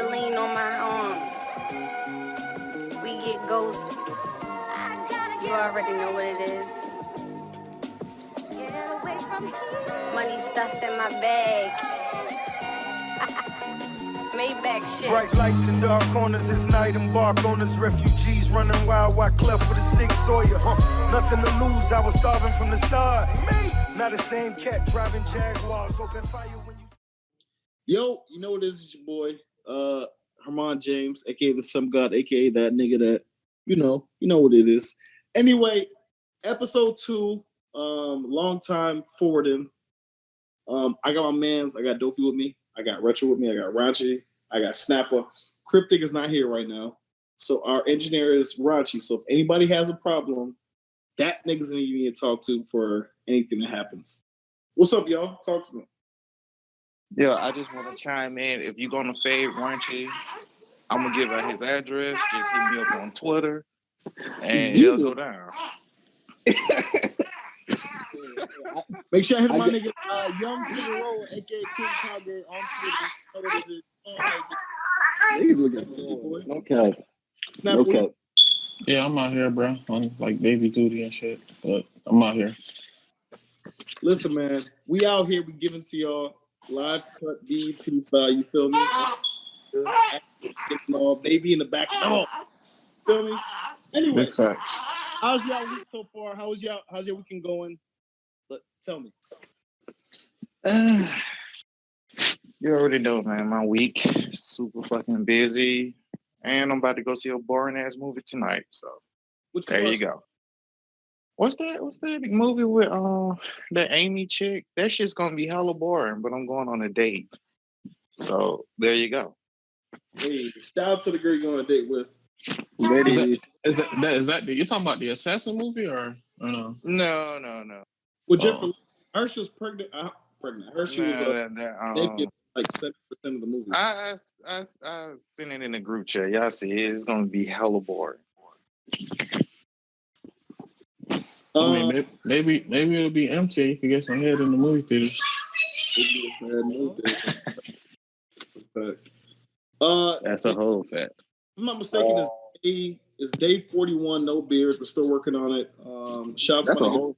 lean on my we get ghosts. You already know what it is. Money stuffed in my bag. Maybach shit. Bright lights in dark corners, it's night. Embark on us, refugees running wild, white cleft for the sick Sawyer. Nothing to lose, I was starving from the start. Not the same cat driving Jaguars, open fire when you... Yo, you know what it is? It's your boy, Hermon James, aka the Some God, aka that nigga that, you know what it is. Anyway, episode 2, long time forwarding. I got my mans, I got Dofi with me, I got Retro with me, I got Rachi, I got Snapper. Cryptic is not here right now. So our engineer is Rachi. So if anybody has a problem, that nigga's gonna need to talk to for anything that happens. What's up, y'all? Talk to me. Yeah, I just want to chime in. If you're gonna fade Raunchy, I'm gonna give out his address. Just hit me up on Twitter, and it'll go down. Make sure I hit my nigga Young Figueroa, aka King Kage, on Twitter. Niggas looking boy. No cap. No cap. Yeah, I'm out here, bro, on like baby duty and shit. But I'm out here. Listen, man, we out here. We giving to y'all live cut BET style. You feel me? Baby in the back. Oh, feel me? Anyway, Big facts. How's y'all week so far? How's your weekend going? Tell me. You already know, man. My week super fucking busy, and I'm about to go see a boring ass movie tonight. So there you go. What's that movie with that Amy chick? That shit's gonna be hella boring, but I'm going on a date. So there you go. Hey, shout out to the girl you're on a date with. Is that you're talking about the Assassin movie or no? No. Well, Jeffrey, Hershey was pregnant. Hershey was naked like 70% of the movie. I sent it in the group chat. Y'all see it. It's gonna be hella boring. I mean, maybe it'll be empty. You can get some head in the movie theaters. That's a whole fact. If I'm not mistaken, it's day 41, no beard. We're still working on it. Shout out to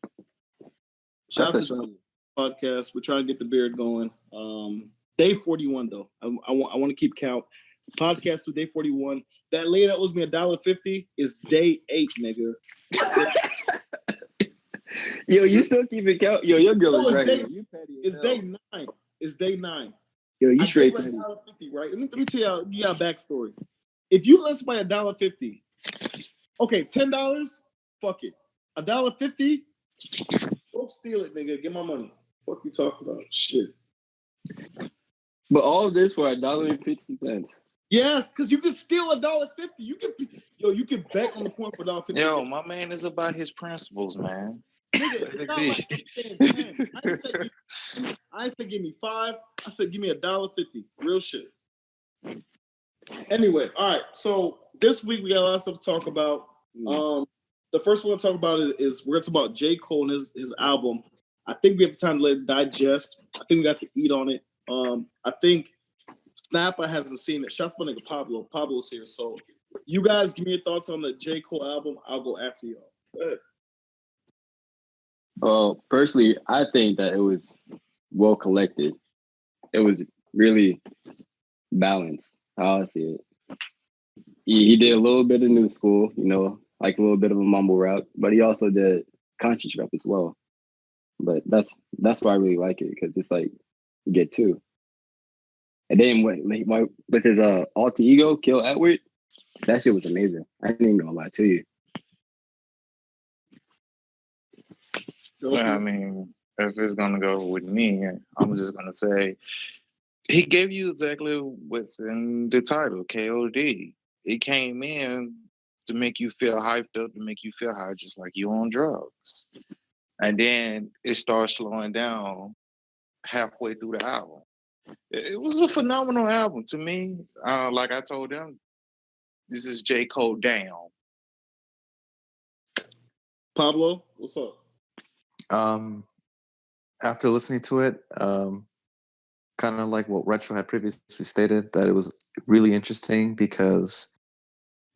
the podcast. We're trying to get the beard going. Day 41 though. I want to keep count. Podcast to day 41. That lady that owes me $1.50 is day 8, nigga. Yo, you still keeping count? Yo, your girl is right. It's day 9. It's day 9. Yo, you straight petty. $1.50, right? Let me tell y'all, you got a backstory. If you lend somebody $1.50, okay, $10, fuck it. $1.50, go steal it, nigga. Get my money. Fuck you talking about? Shit. But all of this for $1.50. Yes, because you can steal $1.50. You can bet on the point for $1.50. Yo, my man is about his principles, man. Nigga, it's not like I'm saying 10. I ain't say give me 5. I said give me $1.50. Real shit. Anyway, all right. So this week we got a lot of stuff to talk about. The first one to talk about is we're going to talk about J. Cole and his album. I think we have time to let it digest. I think we got to eat on it. I think Snapper hasn't seen it. Shout out to my nigga Pablo. Pablo's here. So you guys give me your thoughts on the J. Cole album. I'll go after y'all. Go ahead. Well, personally, I think that it was well collected. It was really balanced, how I see it. He did a little bit of new school, like a little bit of a mumble rap, but he also did conscious rap as well. But that's why I really like it, because it's like you get two. And then with his alter ego, Kill Edward, that shit was amazing. I ain't even gonna lie to you. Well, I mean, if it's gonna go with me, I'm just gonna say he gave you exactly what's in the title, KOD. He came in to make you feel hyped up, to make you feel high, just like you on drugs. And then it starts slowing down halfway through the album. It was a phenomenal album to me. Like I told them, this is J. Cole down. Pablo, what's up? After listening to it, kind kind of like what Retro had previously stated, that it was really interesting because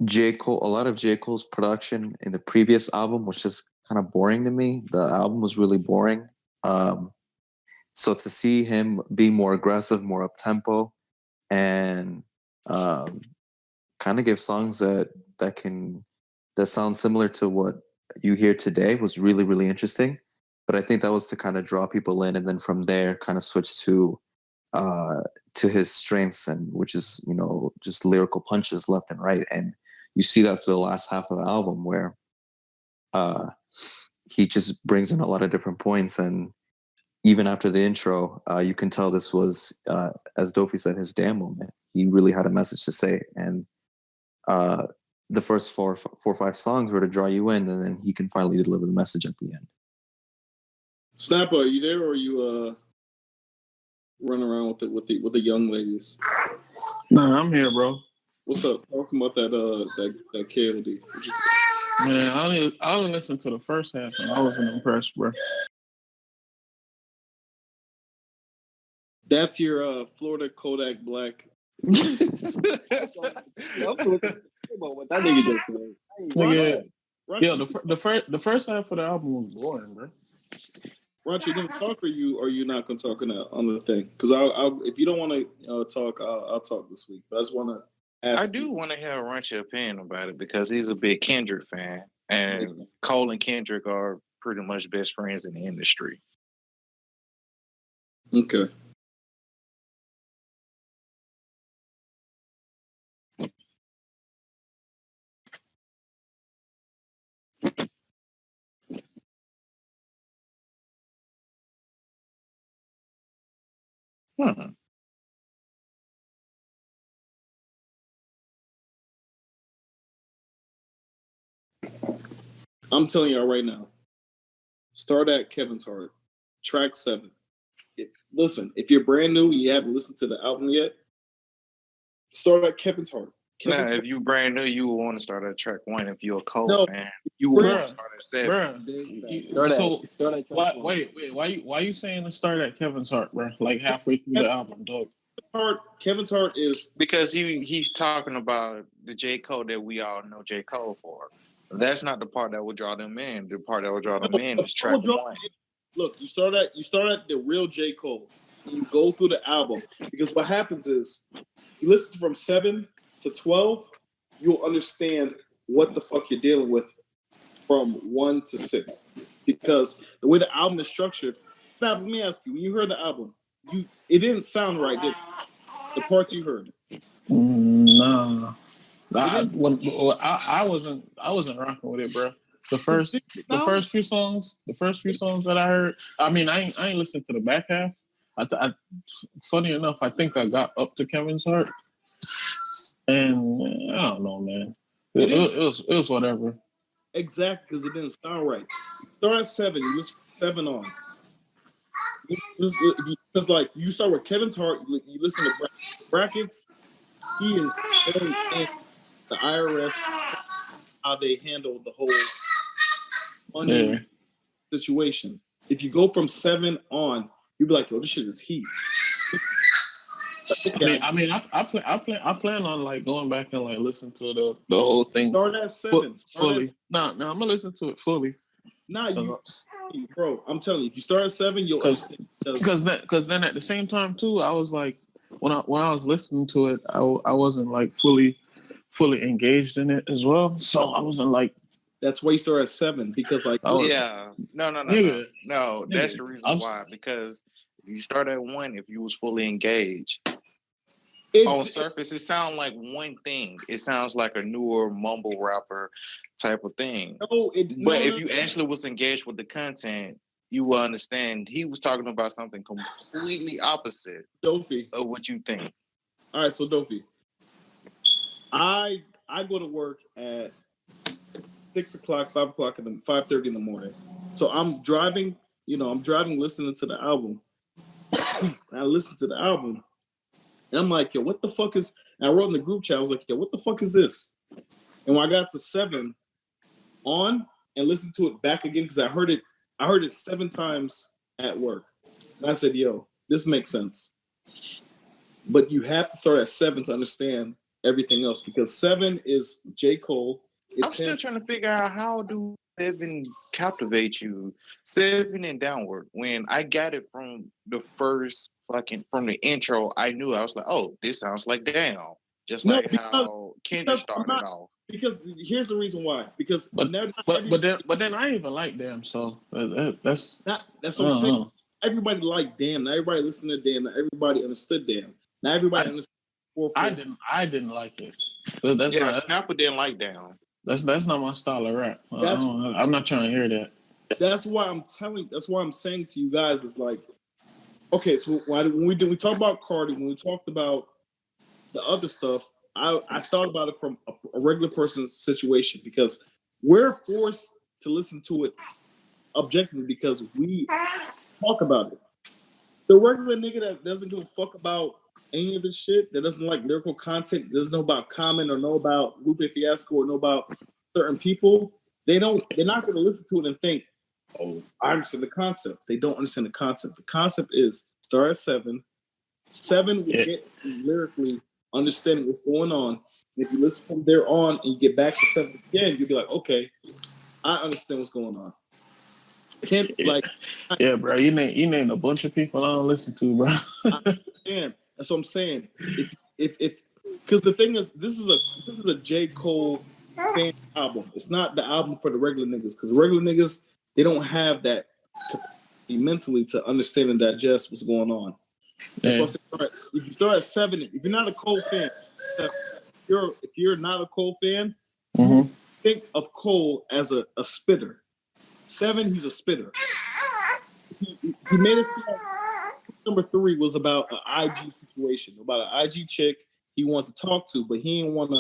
a lot of J. Cole's production in the previous album was just kind of boring to me. The album was really boring. So to see him be more aggressive, more up tempo, and kind of give songs that sound similar to what you hear today was really, really interesting. But I think that was to kind of draw people in, and then from there kind of switch to his strengths, and which is, you know, just lyrical punches left and right. And you see that through the last half of the album where he just brings in a lot of different points. And even after the intro, you can tell this was, as Dofi said, his damn moment. He really had a message to say. And the first four or five songs were to draw you in, and then he can finally deliver the message at the end. Snapper, are you there, or are you running around with the young ladies? Nah, I'm here, bro. What's up? Talking about that KOD. Man, I only listened to the first half, and I wasn't impressed, bro. That's your Florida Kodak Black. What that nigga just said. Nigga, yeah, the first half of the album was boring, bro. Ronch, you gonna talk, or you not gonna talk on the thing? Because I'll if you don't want to talk, I'll talk this week. But I just want to ask. I do want to hear Ronch's opinion about it because he's a big Kendrick fan, and Cole and Kendrick are pretty much best friends in the industry. Okay. I'm telling y'all right now. Start at Kevin's Heart, track 7. Listen, if you're brand new and you haven't listened to the album yet, start at Kevin's Heart. If you brand new, you will want to start at track 1. If you're a Cole fan, you will want to start at 7. Why you saying to start at Kevin's Heart, bro? Like halfway through the album, dog. Kevin's Heart is because he's talking about the J. Cole that we all know J. Cole for. That's not the part that will draw them in. The part that will draw them in is track 1. Look, you start at the real J. Cole. And you go through the album, because what happens is you listen from 7 to 12, you'll understand what the fuck you're dealing with from 1 to 6. Because the way the album is structured. Now, let me ask you: when you heard the album, it didn't sound right, did it? The parts you heard. Nah. I wasn't rocking with it, bro. The first few songs that I heard. I mean, I ain't listened to the back half. Funny enough, I think I got up to Kevin's Heart, and I don't know, man. It was whatever. Exactly, because it didn't sound right. Start at 7. You listen 7 on. Because like you start with Kevin's Heart, you listen to brackets. He is very the IRS, how they handle the whole money situation. If you go from 7 on, you'd be like, "Yo, this shit is heat." I plan on like going back and like listen to the whole thing. Start at 7 fully. No, I'm gonna listen to it fully. Bro, I'm telling you, if you start at 7, you'll because then at the same time too, I was like, when I was listening to it, I wasn't like fully engaged in it as well. So I wasn't like. That's why you start at 7, because like no, nigga, that's the reason why. Because you start at 1 if you was fully engaged. On surface, it sounds like one thing. It sounds like a newer mumble rapper type of thing. If you actually was engaged with the content, you will understand he was talking about something completely opposite Dofi of what you think. All right, so Dofi, I go to work at 6 o'clock, 5 o'clock, and 5:30 in the morning. So I'm driving, listening to the album. And I listened to the album, and I'm like, yo, what the fuck is? And I wrote in the group chat, I was like, yo, what the fuck is this? And when I got to 7 on and listened to it back again, because I heard it 7 times at work. And I said, yo, this makes sense. But you have to start at 7 to understand everything else because 7 is J. Cole. I'm still trying to figure out how do 7 captivate you, 7 and downward. When I got it from the first from the intro, I knew I was like, oh, this sounds like Down, just like how Kendrick started off. Because here's the reason why. Because but then I even like Damn, so that's what I'm saying. Everybody liked Damn. Not everybody listened to Damn. Not everybody understood Damn. Not everybody understood. I didn't like it. That's Snapper didn't like Down. That's not my style of rap. I'm not trying to hear that. That's why I'm saying to you guys is like, okay, so when we talk about Cardi, when we talked about the other stuff, I thought about it from a regular person's situation because we're forced to listen to it objectively because we talk about it. The regular nigga that doesn't give a fuck about any of this shit, that doesn't like lyrical content, doesn't know about Common or know about Lupe Fiasco or know about certain people, they're not going to listen to it and think, oh, I understand the concept. They don't understand the concept. The concept is start at 7. 7 will get lyrically understanding what's going on. If you listen from there on and you get back to 7 again, you'll be like, okay, I understand what's going on. Bro, you named a bunch of people I don't listen to, bro. That's what I'm saying. If because the thing is, this is a J. Cole fan album. It's not the album for the regular niggas because the regular niggas, they don't have that capacity mentally to understand and digest what's going on. That's why I say, if you start at 7, if you're not a Cole fan, if you're not a Cole fan, think of Cole as a spitter. 7, he's a spitter. He made it feel like number 3 was about an IG situation, about an IG chick he wanted to talk to, but he didn't want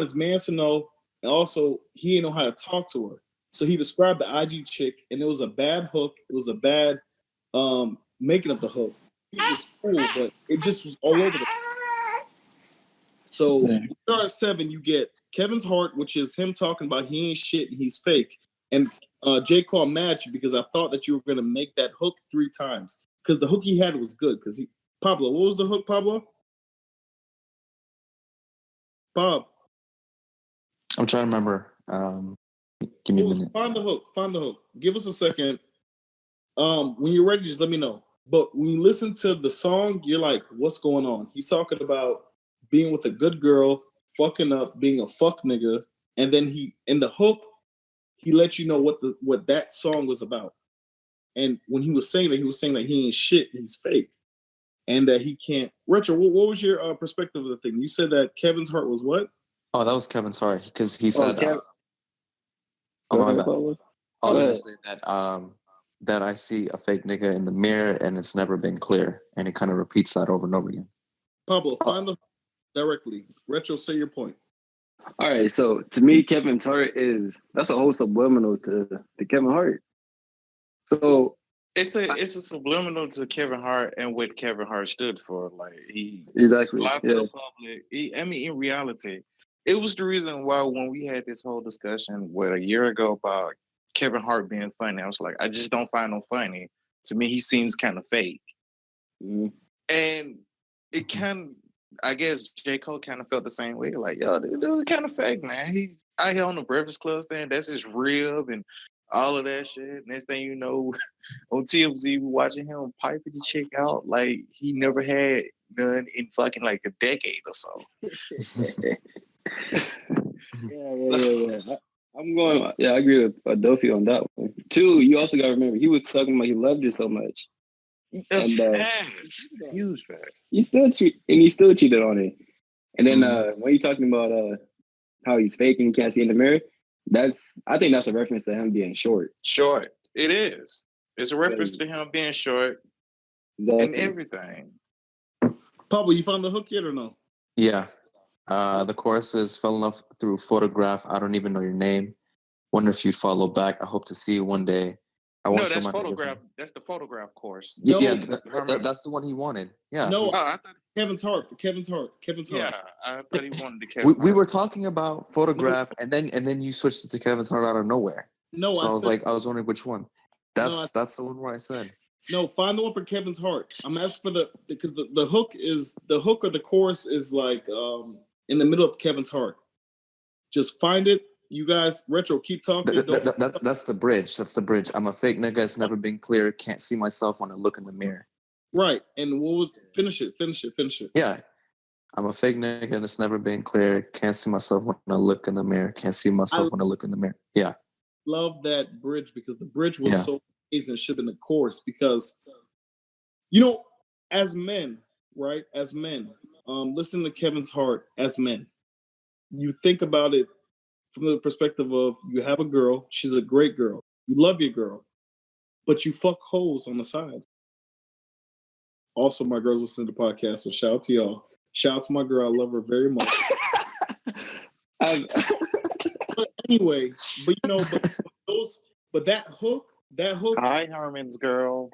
his man to know, and also he didn't know how to talk to her. So he described the IG chick, and it was a bad hook. It was a bad making of the hook. It was cool, but it just was all over the place. So you start at 7, you get Kevin's Heart, which is him talking about he ain't shit and he's fake. And J. Cole matched you because I thought that you were going to make that hook 3 times. Because the hook he had was good. Because Pablo, what was the hook, Pablo? Bob. I'm trying to remember. Give me a minute. Find the hook. Give us a second. When you're ready, just let me know. But when you listen to the song, you're like, what's going on? He's talking about being with a good girl, fucking up, being a fuck nigga. And then in the hook, he let you know what that song was about. And when he was saying that he ain't shit, he's fake. And that he can't. Retro, what was your perspective of the thing? You said that Kevin's Heart was what? Oh, that was Kevin's Heart. Because he said... my bad. I was going to say that I see a fake nigga in the mirror and it's never been clear. And it kind of repeats that over and over again. Pablo, find the directly. Retro, say your point. All right, so to me, Kevin's Heart that's a whole subliminal to Kevin Hart. So it's a subliminal to Kevin Hart and what Kevin Hart stood for. Like he exactly lied to the public. In reality, it was the reason why when we had this whole discussion a year ago about Kevin Hart being funny, I was like, I just don't find him funny. To me, he seems kind of fake. And it I guess J. Cole kind of felt the same way. Like, yo, this dude kind of fake, man. He's out here on the Breakfast Club saying that's his rib and all of that shit. Next thing you know, on TMZ, watching him piping the chick out like he never had none in fucking like a decade or so. Yeah. I agree with Adolfo on that one. 2, you also got to remember, he was talking about he loved her so much. And huge fact. He still cheated on it. And then when you're talking about how he's fake and he can't see in the mirror, I think that's a reference to him being short. Short. It is. It's a reference to him being short and everything. Pablo, you found the hook yet or no? Yeah. The chorus is fell in love through photograph. I don't even know your name. Wonder if you'd follow back. I hope to see you one day. That's photograph. That's the photograph course. Yeah, that's the one he wanted. Yeah. No, I thought Kevin's Heart. Yeah, I thought he wanted the Kevin. We were talking about photograph, and then you switched it to Kevin's Heart out of nowhere. No, so I was wondering which one. That's the one where I said. No, find the one for Kevin's heart. I'm asking for because the hook or the chorus is like in the middle of Kevin's heart. Just find it. You guys, Retro, keep talking. That's the bridge. That's the bridge. I'm a fake nigga. It's never been clear. Can't see myself when I look in the mirror. Right. And what was finish it. Yeah. I'm a fake nigga and it's never been clear. Can't see myself when I look in the mirror. Can't see myself when I look in the mirror. Yeah. Love that bridge because the bridge was so amazing. It should have been the chorus because, you know, as men, right? As men, listen to Kevin's heart as men. You think about it from the perspective of you have a girl. She's a great girl. You love your girl, but you fuck hoes on the side. Also, my girls listen to the podcast, so shout out to y'all. Shout out to my girl. I love her very much. But anyway, but you know, but that hook. Hi, Hermon's girl.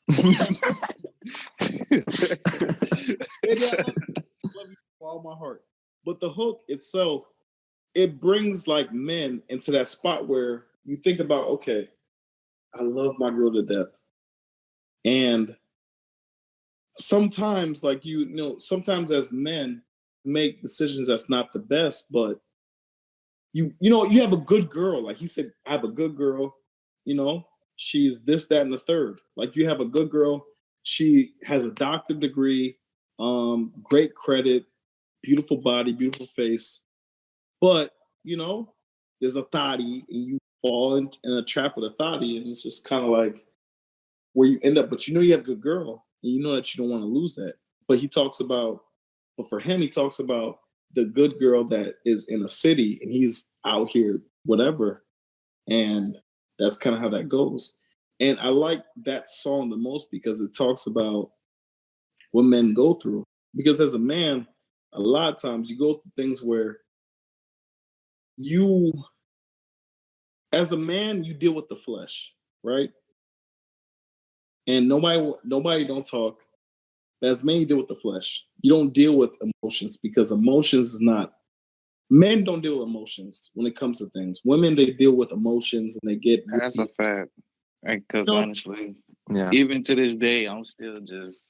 Baby, I love you with all my heart. But the hook itself, it brings like men into that spot where you think about, okay, I love my girl to death, and sometimes, like you know, sometimes as men make decisions that's not the best, but you know, you have a good girl. Like he said, I have a good girl, you know, she's this, that, and the third. Like you have a good girl, she has a doctorate degree, great credit, beautiful body, beautiful face. But, you know, there's a thotty and you fall in a trap with a thotty, and it's just kind of like where you end up. But you know you have a good girl, and you know that you don't want to lose that. But for him, he talks about the good girl that is in a city, and he's out here, whatever. And that's kind of how that goes. And I like that song the most because it talks about what men go through. Because as a man, a lot of times you go through things where as a man, you deal with the flesh, right? And nobody don't talk. As men, you deal with the flesh. You don't deal with emotions because emotions is not. Men don't deal with emotions when it comes to things. Women, they deal with emotions and they get. That's a fact. Because honestly, yeah, even to this day, I'm still just.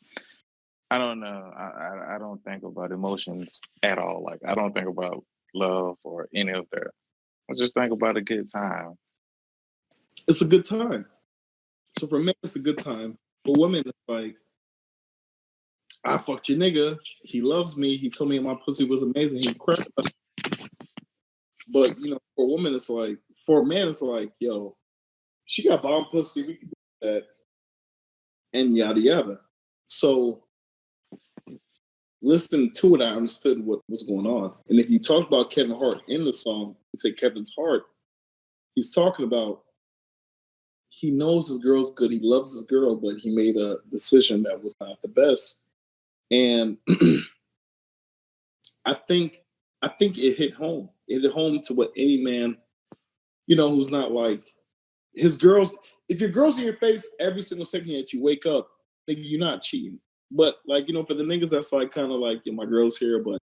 I don't know. I don't think about emotions at all. Like I don't think about love or any of that. I just think about a good time. It's a good time. So for men, it's a good time. For women, it's like, I fucked your nigga. He loves me. He told me my pussy was amazing. He cried. But you know, for a woman, it's like, for a man, it's like, yo, she got bomb pussy. We can do that, and yada yada. So listening to it, I understood what was going on. And if you talk about Kevin Hart in the song, you say Kevin's heart, he's talking about he knows his girl's good. He loves his girl, but he made a decision that was not the best. And I think it hit home. It hit home to what any man, you know, who's not like his girls. If your girl's in your face every single second that you wake up, nigga, you're not cheating. But like, you know, for the niggas that's like kind of like, yeah, my girl's here, but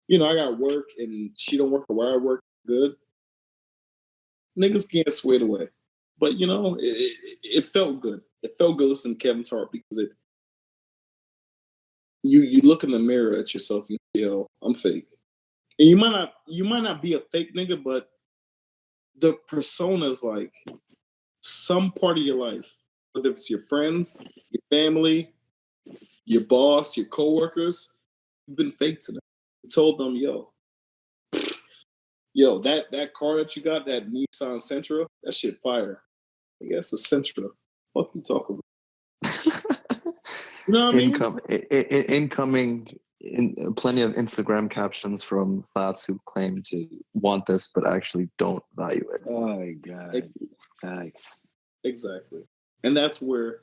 you know, I got work and she don't work where I work good. Niggas can't sway it away. But you know, it felt good. It felt good listening to Kevin's heart because you look in the mirror at yourself, you say, yo, I'm fake. And you might not be a fake nigga, but the persona is like some part of your life, whether it's your friends, your family, your boss, your coworkers, you've been fake to them. You told them, yo, that car that you got, that Nissan Sentra, that shit fire. I guess a Sentra. Fuck you talking about? You know what I mean? Incoming plenty of Instagram captions from thoughts who claim to want this but actually don't value it. Oh my god. Thanks. Exactly. And that's where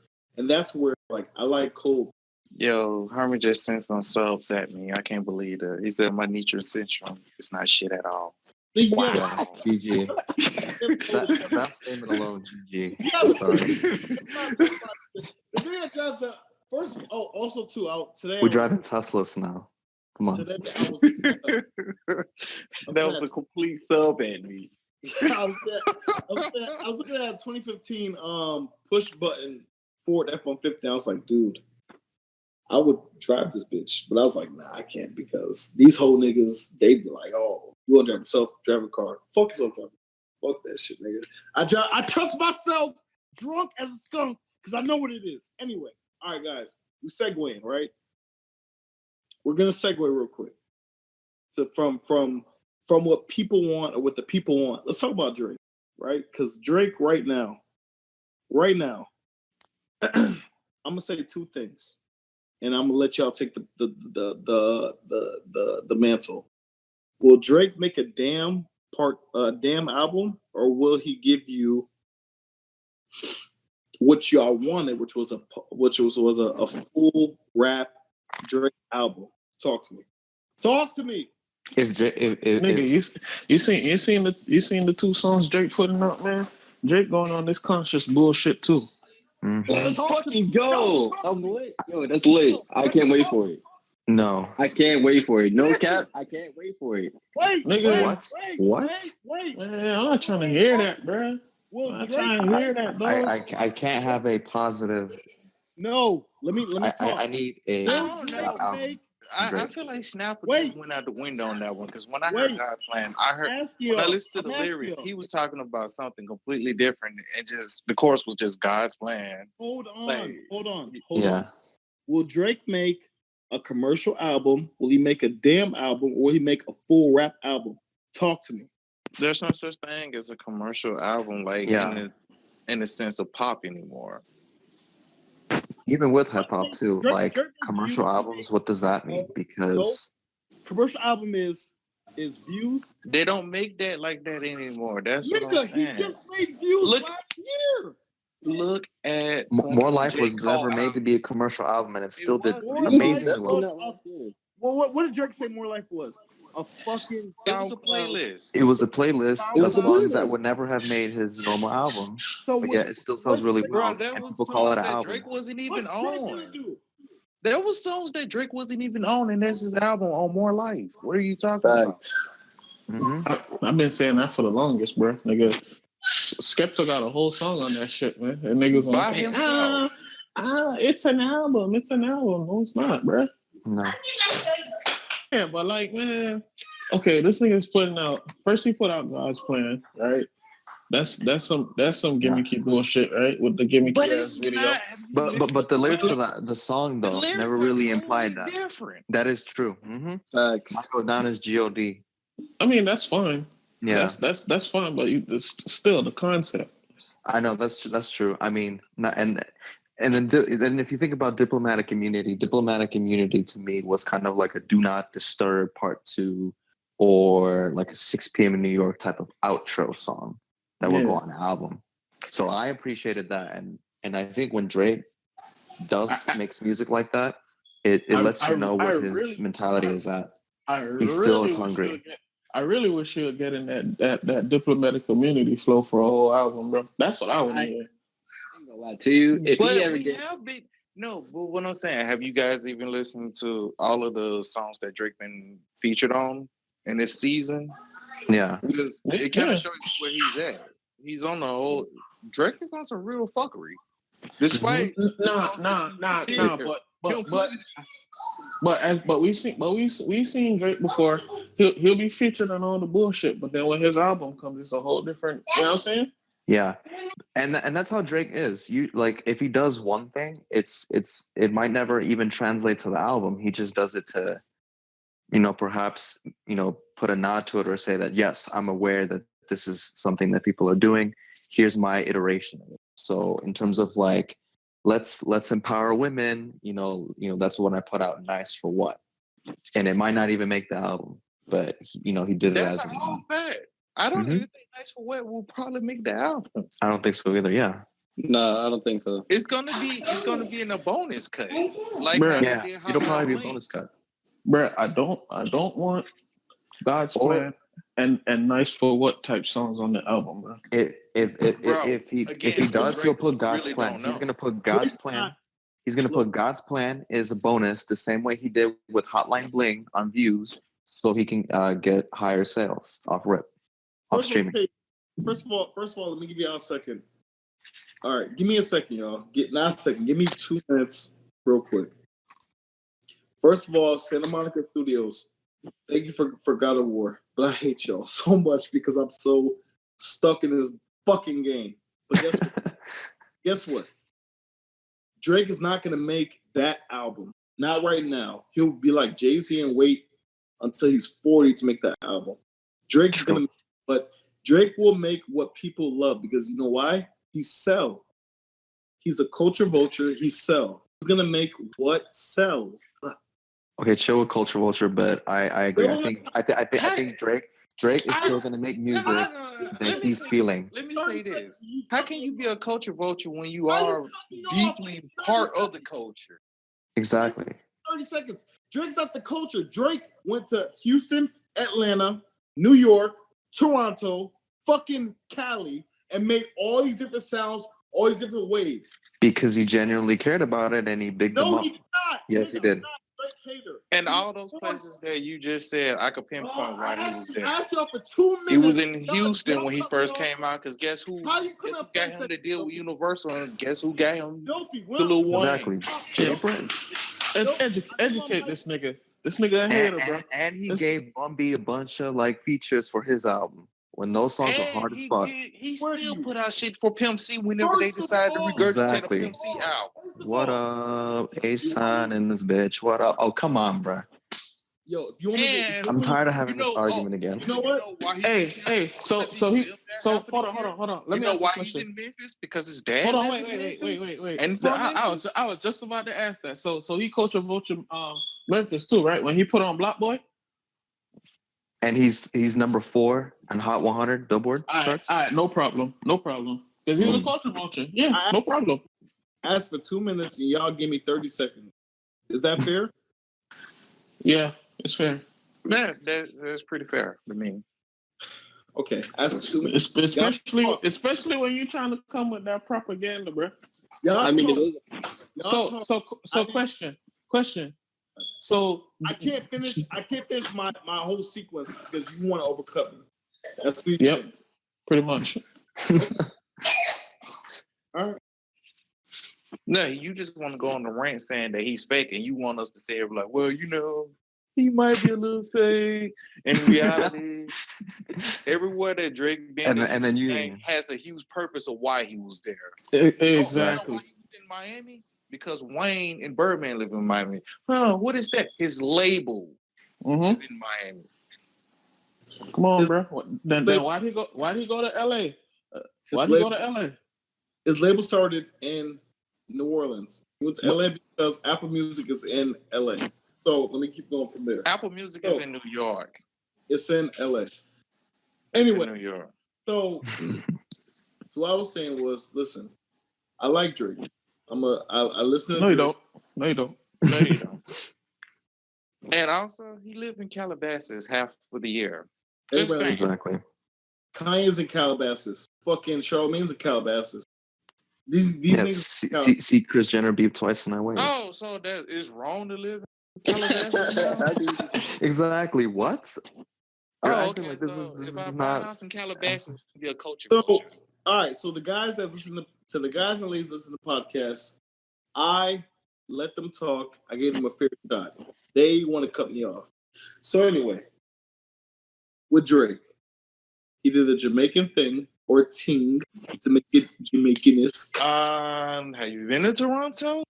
like I like Cole. Yo, Herman just sent some subs at me. I can't believe that. He said my Nietzsche syndrome is not shit at all. Wow. GG. that statement alone, GG. I'm sorry. First, also too, today We're driving Teslas now. Come on. Today that was a complete sub at me. I was looking at a 2015 push button Ford F-150. I was like, dude, I would drive this bitch, but I was like, nah, I can't because these whole niggas, they'd be like, oh, you want to drive a self-driving car? Fuck yourself, fuck that shit, nigga. I trust myself, drunk as a skunk, because I know what it is. Anyway, all right, guys, we segueing, right? We're gonna segue real quick to from what people want or what the people want. Let's talk about Drake, right? Because Drake right now, I'm gonna say two things, and I'm gonna let y'all take the mantle. Will Drake make a damn album, or will he give you what y'all wanted, which was a full rap Drake album? Talk to me. Nigga, you seen the two songs Drake putting out, man? Drake going on this conscious bullshit too. Mm-hmm. Let's fucking go. I'm lit. Yo, that's lit. I can't wait for it. No. I can't wait for it. No cap. I can't wait for it. Wait, nigga. What? Man, I'm not trying to hear that, bro. I'm not trying to hear that, dog. I can't have a positive. No, let me talk. I need a. I feel like Snapper just went out the window on that one because when I heard God Plan, when I listened to the lyrics, he was talking about something completely different, and just the chorus was just God's plan. Hold on. Yeah. Will Drake make a commercial album? Will he make a damn album, or will he make a full rap album? Talk to me. There's no such thing as a commercial album, like in the sense of pop anymore. Even with hip hop too, like commercial albums, what does that mean? Because commercial album is views. They don't make that like that anymore. That's what I'm saying. He just made views last year. Look at More Life was never made to be a commercial album, and it still did amazingly well. Well, what did Drake say More Life was? A fucking It was a playlist. It was a playlist of songs that would never have made his normal album. But yeah, it still sells really well. And people call it an album. Drake wasn't even on. There was songs that Drake wasn't even on, and that's his album on More Life. What are you talking about? Mm-hmm. I've been saying that for the longest, bro. Nigga, Skepta got a whole song on that shit, man. And niggas on saying, it's an album. It's an album. No, it's not, bro. No. Yeah, but like, man, okay, this nigga's putting out. First, he put out God's Plan, right? That's some gimmicky bullshit, right? With the gimmicky ass video. But the lyrics of the song though never really implied that. Different. That is true. Mm-hmm. Facts. Michael Down is God. I mean, that's fine. Yeah, that's fine. But it's still the concept. I know that's true. I mean, and then if you think about diplomatic immunity to me was kind of like a Do Not Disturb Part 2 or like a 6 p.m. in New York type of outro song that would go on an album. So I appreciated that. And I think when Drake makes music like that, it lets you know what his mentality is at. He still is hungry. I really wish he would get in that diplomatic immunity flow for a whole album, bro. That's what I would hear. Lie to you. If he ever gets but what I'm saying, have you guys even listened to all of the songs that Drake been featured on in this season? Yeah, because it kind of shows you where he's at. He's on the whole. Drake is on some real fuckery. Despite but we've seen Drake before. He'll be featured on all the bullshit, but then when his album comes, it's a whole different. You know what I'm saying? Yeah, and that's how Drake is. You like if he does one thing, it might never even translate to the album. He just does it to, perhaps put a nod to it or say that yes, I'm aware that this is something that people are doing. Here's my iteration of it. So in terms of like, let's empower women. That's what I put out. Nice for what? And it might not even make the album, but he did it as. That's a whole fact. I don't even think Nice for What will probably make the album. I don't think so either. Yeah. No, I don't think so. It's gonna be in a bonus cut. Like it'll probably be a bonus cut. Bruh, I don't want God's Plan and Nice for What type songs on the album, bro. If he does, he'll put God's Plan. He's gonna put God's Plan. He's gonna put God's Plan as a bonus, the same way he did with Hotline Bling on Views, so he can get higher sales off streaming. First of all, let me give you a second. All right, give me a second, y'all. Not a second. Give me 2 minutes, real quick. First of all, Santa Monica Studios, thank you for God of War, but I hate y'all so much because I'm so stuck in this fucking game. But guess what? Guess what? Drake is not gonna make that album. Not right now. He'll be like Jay-Z and wait until he's 40 to make that album. Drake's gonna, but Drake will make what people love because you know why? He sell. He's a culture vulture. He sell. He's gonna make what sells. Okay, chill with culture vulture, but I agree. I think Drake is still gonna make music that he's feeling. Let me say this: how can you be a culture vulture when you are deeply part of the culture? Exactly. 30 seconds. Drake's not the culture. Drake went to Houston, Atlanta, New York, Toronto, fucking Cali, and made all these different sounds, all these different ways. Because he genuinely cared about it and he bigged them up. No, he did not. Yes, he did. And all those places that you just said, I could pinpoint why he was there. I asked y'all for 2 minutes. He was in Houston when he first came out. Because guess who? Guess who got him to deal with Universal? And guess who got him the Lil Wayne? Exactly. Jay Prince. Educate this nigga. This nigga a hater, bro. And he gave Bumby a bunch of like features for his album. When those songs are hard as fuck. He still put out shit for Pimp C whenever they decided to regurgitate a Pimp C album. What up, A-Sign in this bitch? What up? Oh, come on, bro. Yo, if you want me I'm tired of having this argument again. You know what? Hey. So hold on. Let me ask you a question. He's in Memphis? Because his dad. Hold on, wait. And I was just about to ask that. So he culture vulture Memphis too, right? When he put on Block Boy. And he's number 4 on Hot 100 Billboard charts. All right, no problem. Because he's a culture vulture. Yeah, no problem. Ask for 2 minutes and y'all give me 30 seconds. Is that fair? Yeah, it's fair. Yeah, that's pretty fair to me. Okay, ask for 2 minutes. Especially when you're trying to come with that propaganda, bro. Question. So I can't finish my whole sequence because you want to overcut me. That's what you Yep, pretty much. All right. No, you just want to go on the rant saying that he's fake, and you want us to say like, well, you know, he might be a little fake. In reality, everywhere that Drake been, and then you has a huge purpose of why he was there. Exactly. Why he was in Miami? Because Wayne and Birdman live in Miami. Huh, what is that? His label is in Miami. Come on, bro. Then why'd he go to LA? Why'd he go to LA? His label started in New Orleans. He went to LA because Apple Music is in LA. So let me keep going from there. Apple Music is in New York. It's in LA. Anyway, New York. So what I was saying was, listen, I like Drake. I listen to No, Drake. you don't. And also, he lived in Calabasas half of the year. Exactly. Kanye's in Calabasas. Fucking Charlamagne's in Calabasas. These niggas. See Chris Jenner beep twice in that way. Oh, so that is wrong to live in Calabasas? Exactly. What? You're acting okay. like this so is if I not. buy a house in Calabasas, it'd be a culture. So, all right. So the guys that listen to the guys and ladies listen to the podcast, I let them talk. I gave them a fair shot. They want to cut me off. So anyway, with Drake, he did a Jamaican thing or ting to make it Jamaicanist. Have you been to Toronto?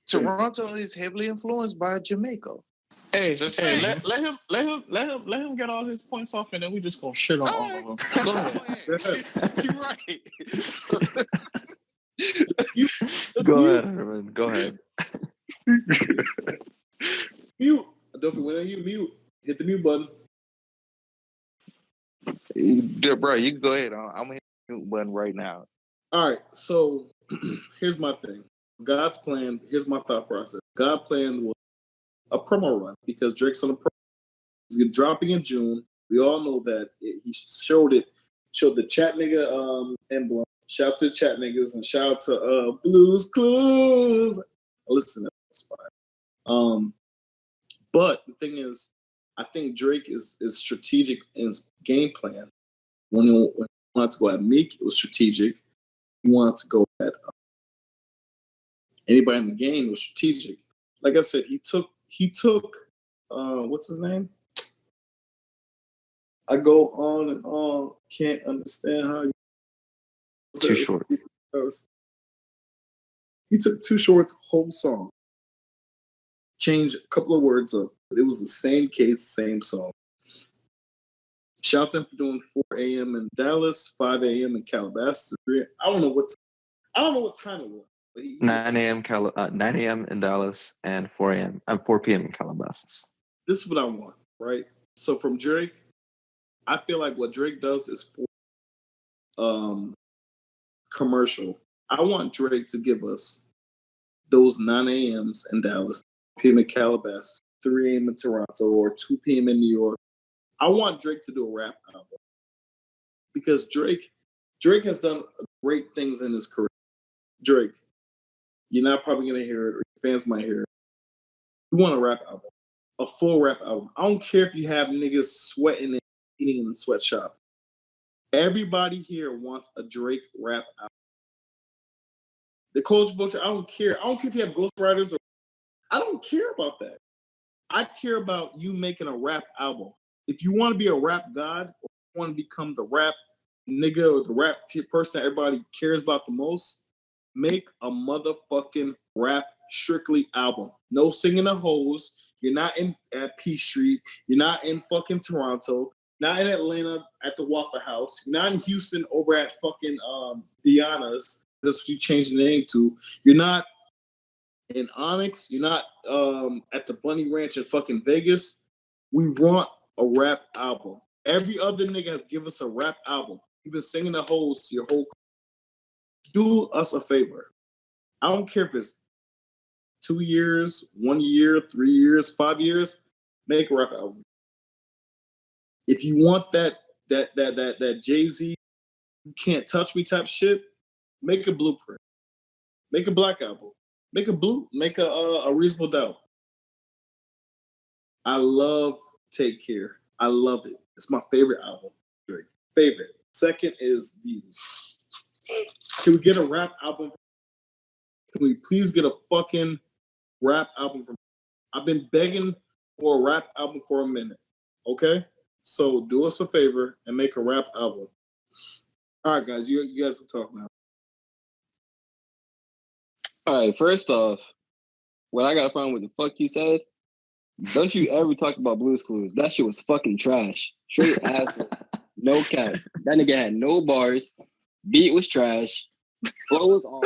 Toronto is heavily influenced by Jamaica. Hey, let him get all his points off, and then we just gonna shit on all of them. Go ahead. You're right. Go ahead, Herman. Go ahead. Mute. Duffy, when you mute, hit the mute button. Yeah, bro, you can go ahead. I'm gonna hit the mute button right now. All right. So here's my thing. God's plan. Here's my thought process. God's plan was a promo run because Drake's on a promo. He's dropping in June. We all know that he showed the chat nigga emblem. Shout out to the chat niggas and shout out to Blues Clues. Listen, that's fine. But the thing is, I think Drake is strategic in his game plan. When he wanted to go at Meek, it was strategic. wanted to go at anybody in the game. It was strategic. Like I said, he took what's his name? I go on and on. Can't understand how you Too short. He took Too Short's whole song, changed a couple of words up, but it was the same case, same song. Shout out to him for doing 4 a.m. in Dallas, 5 a.m. in Calabasas. I don't know what time it was. But 9 a.m. 9 a.m. in Dallas and 4 a.m. 4 p.m. in Calabasas. This is what I want, right? So from Drake, I feel like what Drake does is for commercial. I want Drake to give us those 9 a.m.s in Dallas, 4 p.m. in Calabasas, 3 a.m. in Toronto, or 2 p.m. in New York. I want Drake to do a rap album because Drake has done great things in his career. Drake, you're not probably gonna hear it, or your fans might hear it. You want a rap album, a full rap album. I don't care if you have niggas sweating and eating in the sweatshop. Everybody here wants a Drake rap album. The culture vulture, I don't care. I don't care if you have ghostwriters or I don't care about that. I care about you making a rap album. If you want to be a rap god or you want to become the rap nigga or the rap person that everybody cares about the most, make a motherfucking rap strictly album. No singing the hoes. You're not at P Street. You're not in fucking Toronto. Not in Atlanta at the Waffle House. You're not in Houston over at fucking Deanna's. That's what you changed the name to. You're not in Onyx. You're not at the Bunny Ranch in fucking Vegas. We want a rap album. Every other nigga has given us a rap album. You've been singing the hoes your whole. Do us a favor. I don't care if it's 2 years, 1 year, 3 years, 5 years. Make a rap album. If you want that Jay-Z, you can't touch me type shit, make a Blueprint. Make a Black Album. Make a Reasonable Doubt. I love Take Care. I love it. It's my favorite album. Drake. Favorite. Second is Views. Can we get a rap album? Can we please get a fucking rap album from? I've been begging for a rap album for a minute. Okay? So do us a favor and make a rap album. All right, guys, you guys can talk now. All right, first off, what I got a problem with the fuck you said, don't you ever talk about Blue's Clues. That shit was fucking trash. Straight ass, no cap. That nigga had no bars. Beat was trash. Flow was off.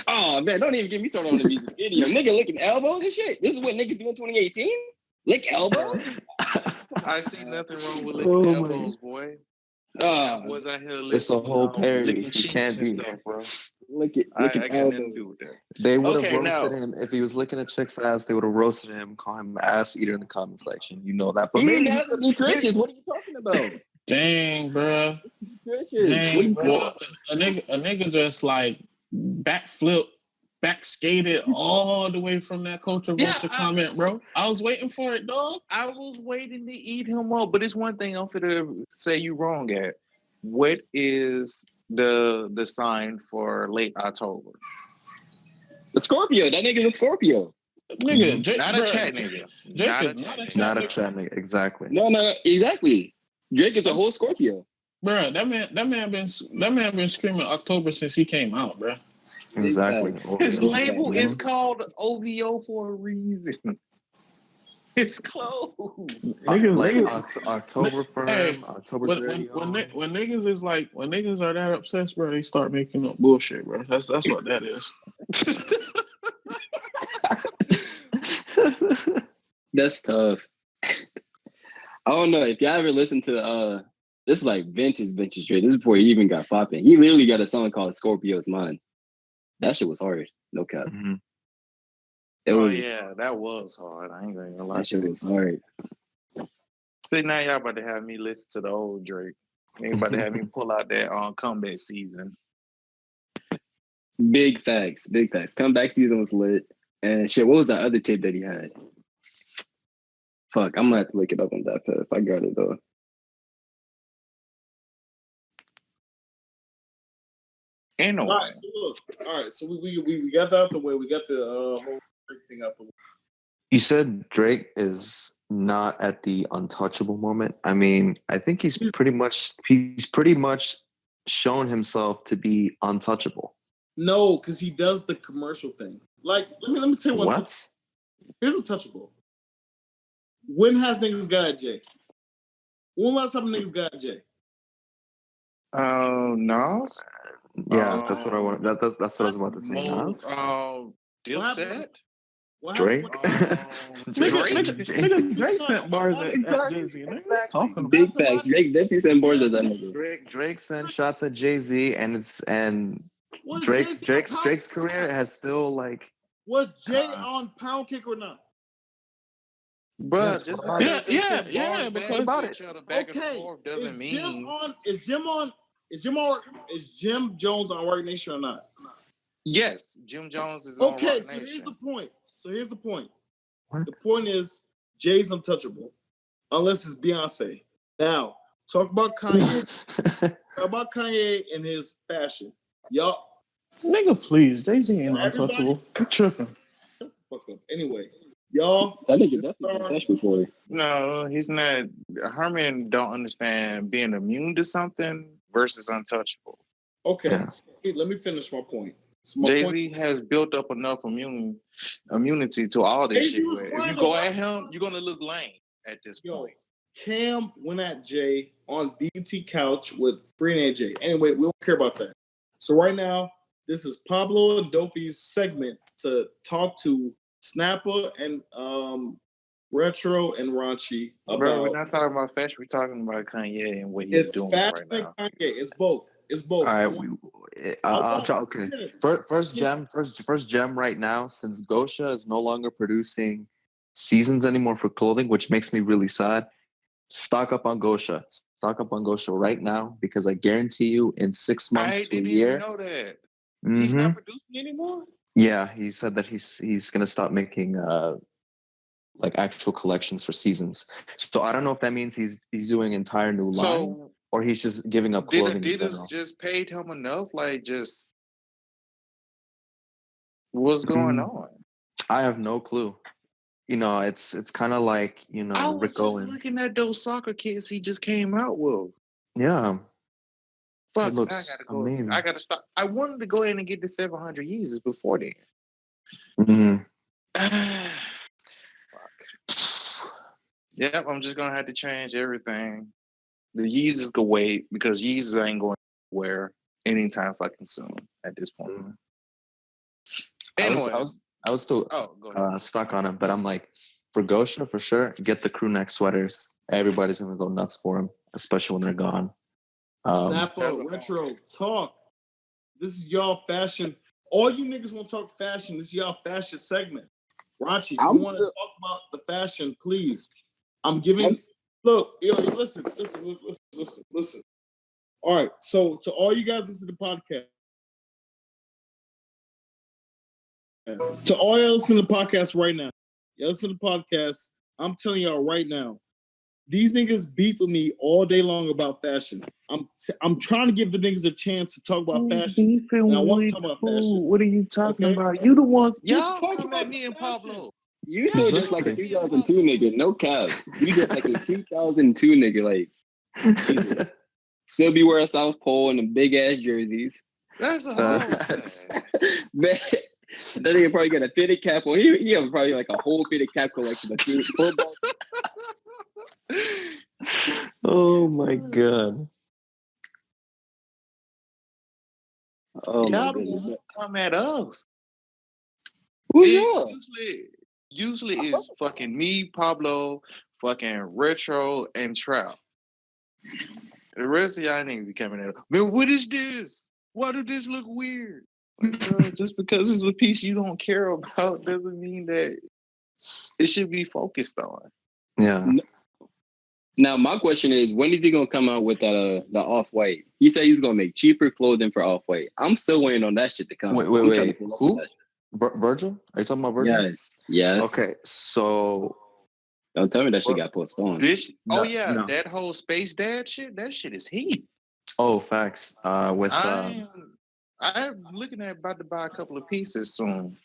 Oh man, don't even get me started on the music video. Nigga licking elbows and shit. This is what niggas do in 2018? Lick elbows? I see nothing wrong with licking elbows, boy. Was I here It's a whole parody. licking He can't cheeks be. and stuff, bro. I I got nothing to do with that. They would have Okay, roasted now- him if he was licking a chick's ass. They would have roasted him, call him an ass eater in the comment section. You know that. But Even maybe, as nutritious, what are you talking about? Dang, bro. Nutritious. Dang, bro. A nigga just like backflip, back skated all the way from that culture vulture comment, bro. I was waiting for it, dog. I was waiting to eat him up, but it's one thing I'm finna say you wrong at. What is the sign for late October? The Scorpio. That nigga's a Scorpio. Nigga, Jake, Not bro, a chat nigga. Jake Not is a not chat a nigga. chat not a nigga. chat nigga. Exactly. No, exactly. Drake is a whole Scorpio. Bro, that man been screaming October since he came out, bro. Exactly. His Yeah, label man. is called OVO for a reason. It's closed. October for Hey, him. October's when already on. when niggas are that obsessed, bro, they start making up bullshit, bro. That's what that is. That's tough. I don't know if y'all ever listened to this is like vintage Drake. This is before he even got popping. He literally got a song called Scorpio's Mind. That shit was hard. No cap. Mm-hmm. Yeah, that was hard. I ain't gonna lie. That shit was hard. See, now y'all about to have me listen to the old Drake. Ain't about to have me pull out that comeback season. Big facts. Comeback season was lit. And shit, what was that other tape that he had? Fuck, I'm gonna have to look it up on that path. I got it though. In a All way. right, so look. All right, so we got that out the way. We got the whole thing out the way. You said Drake is not at the untouchable moment. I mean, I think he's pretty much shown himself to be untouchable. No, because he does the commercial thing. Like, let me tell you one. What? Here's untouchable. When has niggas got at Jay? When last time niggas got at Jay? Nas? Yeah, that's what I want. That's what I was about to say. Most, Nas? Dipset? Drake? Drake sent bars at Jay-Z. Talking about Big facts. Drake definitely sent bars at that nigga. Drake sent shots at Jay-Z, and Drake's career has still like. Was Jay on Pound Kick or not? But Yes, just about because it. they send Yeah, bars because back about to each other back and forth doesn't mean. Is Jim Jones on Rock Nation or not? Yes, Jim Jones is on Okay, Rock so Nation. here's the point. What? The point is Jay's untouchable, unless it's Beyonce. Now, talk about Kanye. Talk about Kanye and his fashion. Y'all, nigga, please. Jay-Z ain't untouchable. You tripping. fuck up. Anyway, y'all. That nigga definitely been touched before. No, he's not. Herman don't understand being immune to something versus untouchable. Okay, Yeah. so let me finish my point. So Jay-Z has built up enough immunity to all this Jay-Z shit. was Where if playing you the go rock- at him, you're gonna look lame at this Yo, point. Cam went at Jay on BT Couch with Free and AJ. Anyway, we don't care about that. So right now, this is Pablo and Dofi's segment to talk to Snapper and Retro and Raunchy about. Bro, we're not talking about fashion. We're talking about Kanye and what he's doing fashion right and now. Kanye. It's both. All right, I'll try. Okay, first gem right now. Since Gosha is no longer producing seasons anymore for clothing, which makes me really sad. Stock up on Gosha. Stock up on Gosha right now because I guarantee you, in 6 months I to a didn't year. even know that. He's not producing anymore? Yeah, he said that he's gonna stop making like actual collections for seasons. So I don't know if that means he's doing entire new line or he's just giving up clothing. Did Adidas just paid him enough? Like, just what's going on? I have no clue. You know, it's kind of like, you know, I was Rick just Owens. looking at those soccer kits he just came out with. Yeah. Fuck, It looks amazing. I gotta stop. I wanted to go ahead and get the 700 Yeezys before then. Fuck. Yep, I'm just gonna have to change everything. The Yeezys go wait because Yeezys ain't going anywhere anytime fucking soon at this point. Anyway, I was still stuck on him, but I'm like, for Gosha, for sure, get the crew neck sweaters. Everybody's gonna go nuts for him, especially when they're gone. Snapper, Retro, talk. This is y'all fashion. All you niggas want to talk fashion. This is y'all fashion segment. Raunchy, you want to talk about the fashion, please? I'm giving. Look, yo, listen. All right, so to all you guys listen to the podcast. To all y'all listen to the podcast right now. Y'all listen to the podcast. I'm telling y'all right now. These niggas beef with me all day long about fashion. I'm trying to give the niggas a chance to talk about fashion. And I want to talk about fashion. What are you talking about? You the ones. Y'all talk come about at me and Pablo. You still just like a 2002 nigga, no cap. You just like a 2002 nigga, like Jesus. Still be wearing South Pole and the big ass jerseys. That's a whole thing. That nigga probably got a fitted cap on. He have probably like a whole fitted cap collection of football. Oh my god. Oh y'all my goodness. Come at us. Usually it's fucking me, Pablo, fucking Retro, and Trout. The rest of y'all niggas be coming at us. Man, what is this? Why does this look weird? Like, bro, just because it's a piece you don't care about doesn't mean that it should be focused on. Yeah. Now my question is, when is he gonna come out with that the Off-White? He said he's gonna make cheaper clothing for Off-White. I'm still waiting on that shit to come. Wait. Who? Virgil? Are you talking about Virgil? Yes. Okay, so don't tell me that shit got postponed. That whole Space Dad shit. That shit is heat. Oh, facts. I'm looking at about to buy a couple of pieces soon.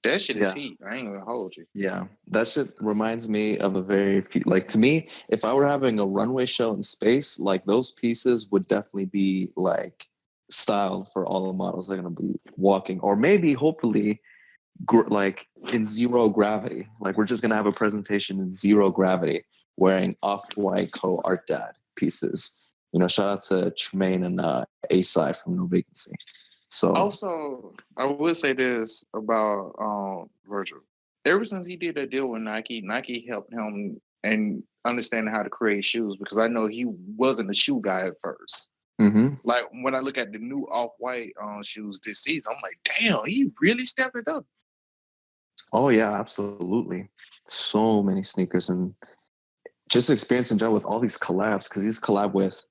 That shit is Yeah. heat. I ain't gonna hold you. Yeah, that shit reminds me of a like to me, if I were having a runway show in space, like those pieces would definitely be like styled for all the models that are going to be walking, or maybe hopefully like in zero gravity. Like we're just going to have a presentation in zero gravity wearing off-white co-art dad pieces. You know, shout out to Tremaine and A-Side from No Vacancy. So Also, I will say this about Virgil. Ever since he did that deal with Nike, Nike helped him and understanding how to create shoes because I know he wasn't a shoe guy at first. Like when I look at the new off-white shoes this season, I'm like, damn, he really stepped it up. Oh yeah, absolutely. So many sneakers and just experience in general with all these collabs because he's collab with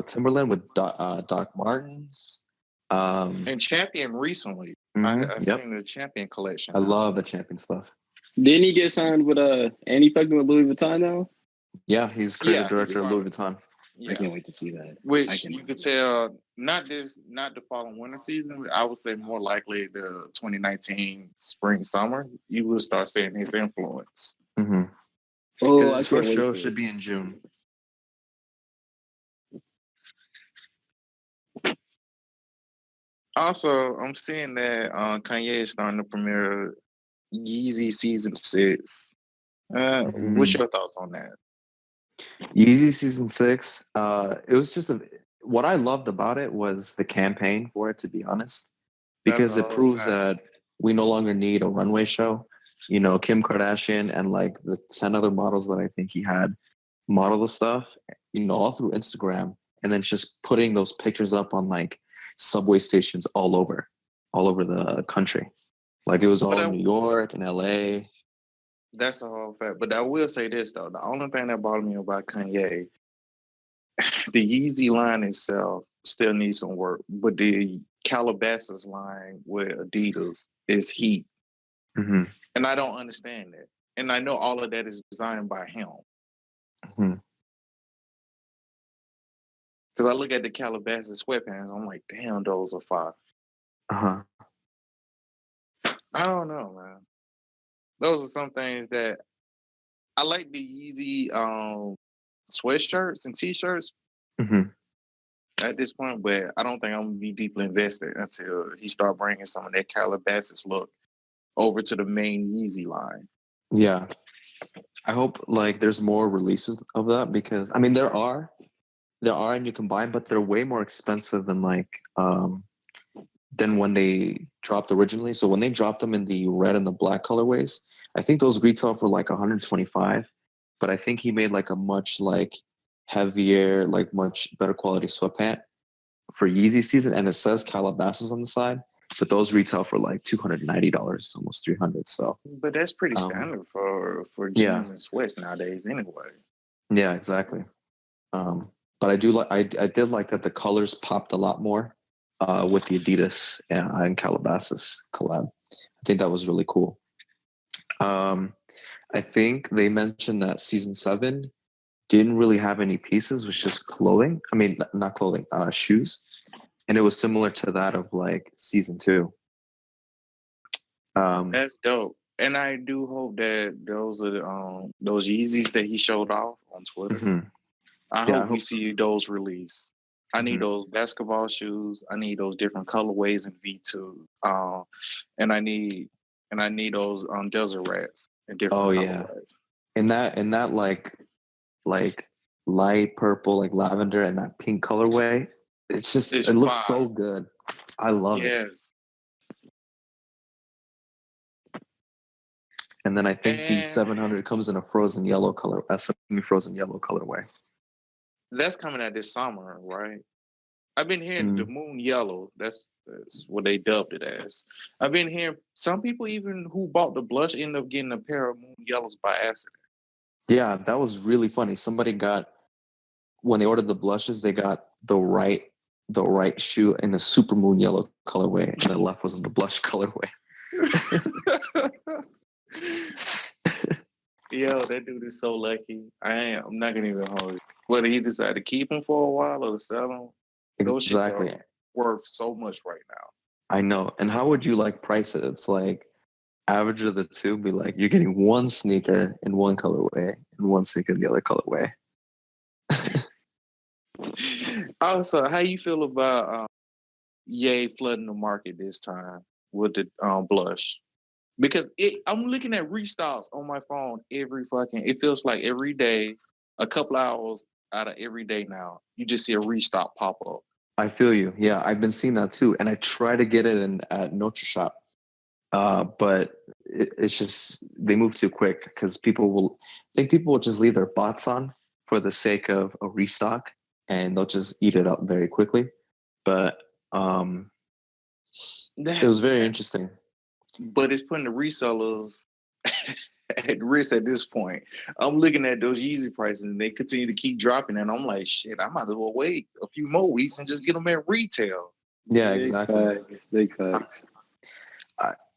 Timberland, with Doc Martens, and Champion recently. I seen the Champion collection. I love the Champion stuff. Didn't he get signed with and he fucking with Louis Vuitton now? Yeah, he's creative director of Louis Vuitton. Yeah. I can't wait to see that. Which you could tell, not the following winter season. I would say more likely the 2019 spring summer. You will start seeing his influence. Oh, his first show should be in June. Also, I'm seeing that Kanye is starting to premiere Yeezy Season 6. What's your thoughts on that? Yeezy Season 6, it was just what I loved about it was the campaign for it, to be honest, because it proves that we no longer need a runway show. You know, Kim Kardashian and like the 10 other models that I think he had model the stuff, you know, all through Instagram, and then just putting those pictures up on like subway stations all over the country. Like it was all in New York and LA. That's a whole fact. But I will say this though, the only thing that bothered me about Kanye, the Yeezy line itself still needs some work, but the Calabasas line with Adidas is heat. And I don't understand that. And I know all of that is designed by him. Because I look at the Calabasas sweatpants, I'm like, damn, those are fire. I don't know, man. Those are some things that I like the Yeezy sweatshirts and t-shirts at this point, but I don't think I'm gonna be deeply invested until he start bringing some of that Calabasas look over to the main Yeezy line. Yeah, I hope like there's more releases of that because I mean there are and you can buy them, but they're way more expensive than like than when they dropped originally. So when they dropped them in the red and the black colorways, I think those retail for like 125. But I think he made like a much like heavier, like much better quality sweatpant for Yeezy season, and it says Calabasas on the side. But those retail for like $290, almost $300. So, but that's pretty standard for jeans and sweats nowadays, anyway. Yeah, exactly. But I do like I did like that the colors popped a lot more with the Adidas and Calabasas collab. I think that was really cool. I think they mentioned that season 7 didn't really have any pieces, it was just clothing. I mean, not clothing, shoes. And it was similar to that of like season 2. That's dope. And I do hope that those are those Yeezys that he showed off on Twitter. I hope we see those release. I need those basketball shoes. I need those different colorways in V2. And I need those desert rats in different colorways. And that like light purple, like lavender, and that pink colorway. It looks so good. I love it. Yes. And then I think the 700 comes in a frozen yellow color, a semi-frozen yellow colorway. That's coming out this summer, right? I've been hearing the moon yellow. That's what they dubbed it as. I've been hearing some people even who bought the blush end up getting a pair of moon yellows by accident. Yeah, that was really funny. Somebody when they ordered the blushes, they got the right shoe in a super moon yellow colorway, and the left was in the blush colorway. Yo, that dude is so lucky. I'm not gonna even hold it. Whether he decided to keep him for a while or to sell him. Exactly. worth so much right now. I know. And how would you like price it? It's like average of the two, be like you're getting one sneaker in one colorway and one sneaker in the other colorway. Also, how you feel about Ye flooding the market this time with the blush? Because I'm looking at restocks on my phone it feels like every day, a couple hours out of every day now, you just see a restock pop up. I feel you. Yeah, I've been seeing that too. And I try to get it in at Notre Shop. But it's just they move too quick because people will just leave their bots on for the sake of a restock and they'll just eat it up very quickly. But it was very interesting. But it's putting the resellers at risk at this point. I'm looking at those Yeezy prices and they continue to keep dropping, and I'm like, shit, I might as well wait a few more weeks and just get them at retail. Yeah, exactly. Big facts.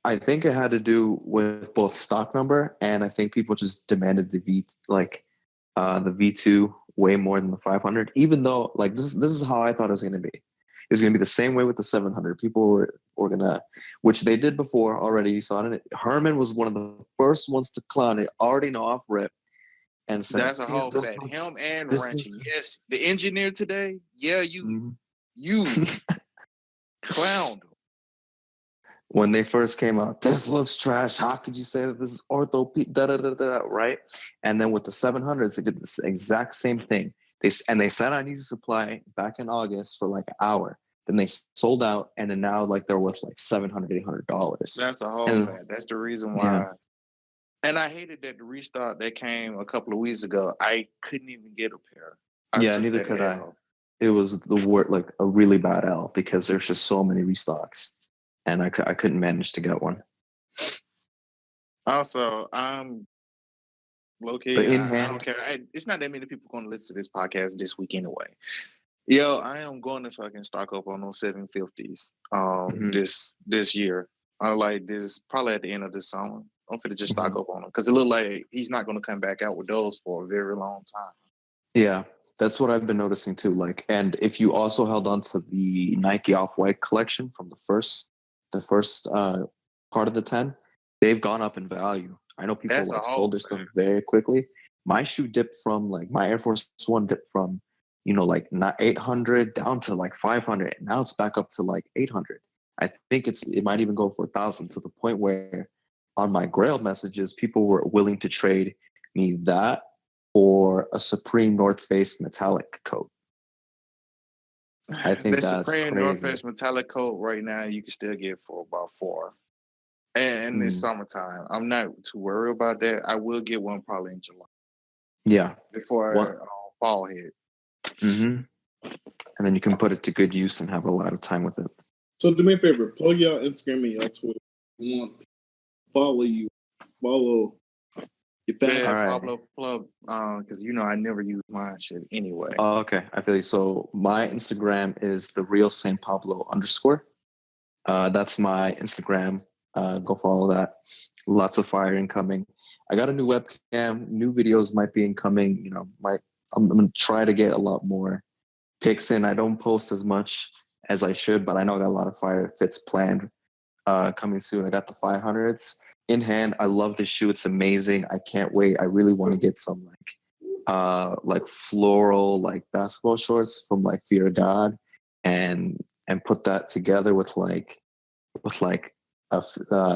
I think it had to do with both stock number and I think people just demanded the V2 way more than the 500. Even though like this is how I thought it was going to be. It was going to be the same way with the 700. People were gonna, which they did before already. You saw it. Hermon was one of the first ones to clown it, already know off rip, and said, "That's a whole fact." Him and Wrenching. Yes, the engineer today. Yeah, you clowned him. When they first came out, this looks trash. How could you say that this is orthopedic? Right? And then with the 700s, they did this exact same thing. They said I need to supply back in August for like an hour. Then they sold out, and then now like they're worth like $700, $800. That's a whole fact. That's the reason why. Yeah. And I hated that the restock that came a couple of weeks ago, I couldn't even get a pair. Neither could I. It was the word like a really bad L because there's just so many restocks. And I couldn't manage to get one. Also, I'm low-key. I don't care. It's not that many people going to listen to this podcast this week anyway. Yo, I am going to fucking stock up on those 750s this year. I like this probably at the end of this summer. I'm finna just stock up on them because it look like he's not going to come back out with those for a very long time. Yeah, that's what I've been noticing too. Like, and if you also held on to the Nike Off-White collection from the first part of the 10, they've gone up in value. I know people sold their stuff very quickly. My shoe dipped from like my Air Force One dipped from, like not 800 down to like 500. Now it's back up to like 800. I think it might even go for 1,000 to the point where on my Grail messages, people were willing to trade me that or a Supreme North Face metallic coat. I think that's Supreme North Face metallic coat right now you can still get for about $4. And it's summertime. I'm not too worried about that. I will get one probably in July. Yeah. Before fall hit. Mm-hmm. And then you can put it to good use and have a lot of time with it. So do me a favor, plug your Instagram and your Twitter. I want to follow you. Follow your fans. Yeah, Pablo plug, because I never use my shit anyway. Oh, okay. I feel you. So my Instagram is the real St. Pablo _. That's my Instagram. Go follow that. Lots of fire incoming. I got a new webcam. New videos might be incoming. I'm gonna try to get a lot more pics in. I don't post as much as I should, but I know I got a lot of fire fits planned coming soon. I got the 500s in hand. I love this shoe. It's amazing. I can't wait. I really want to get some like floral like basketball shorts from like Fear of God and put that together with the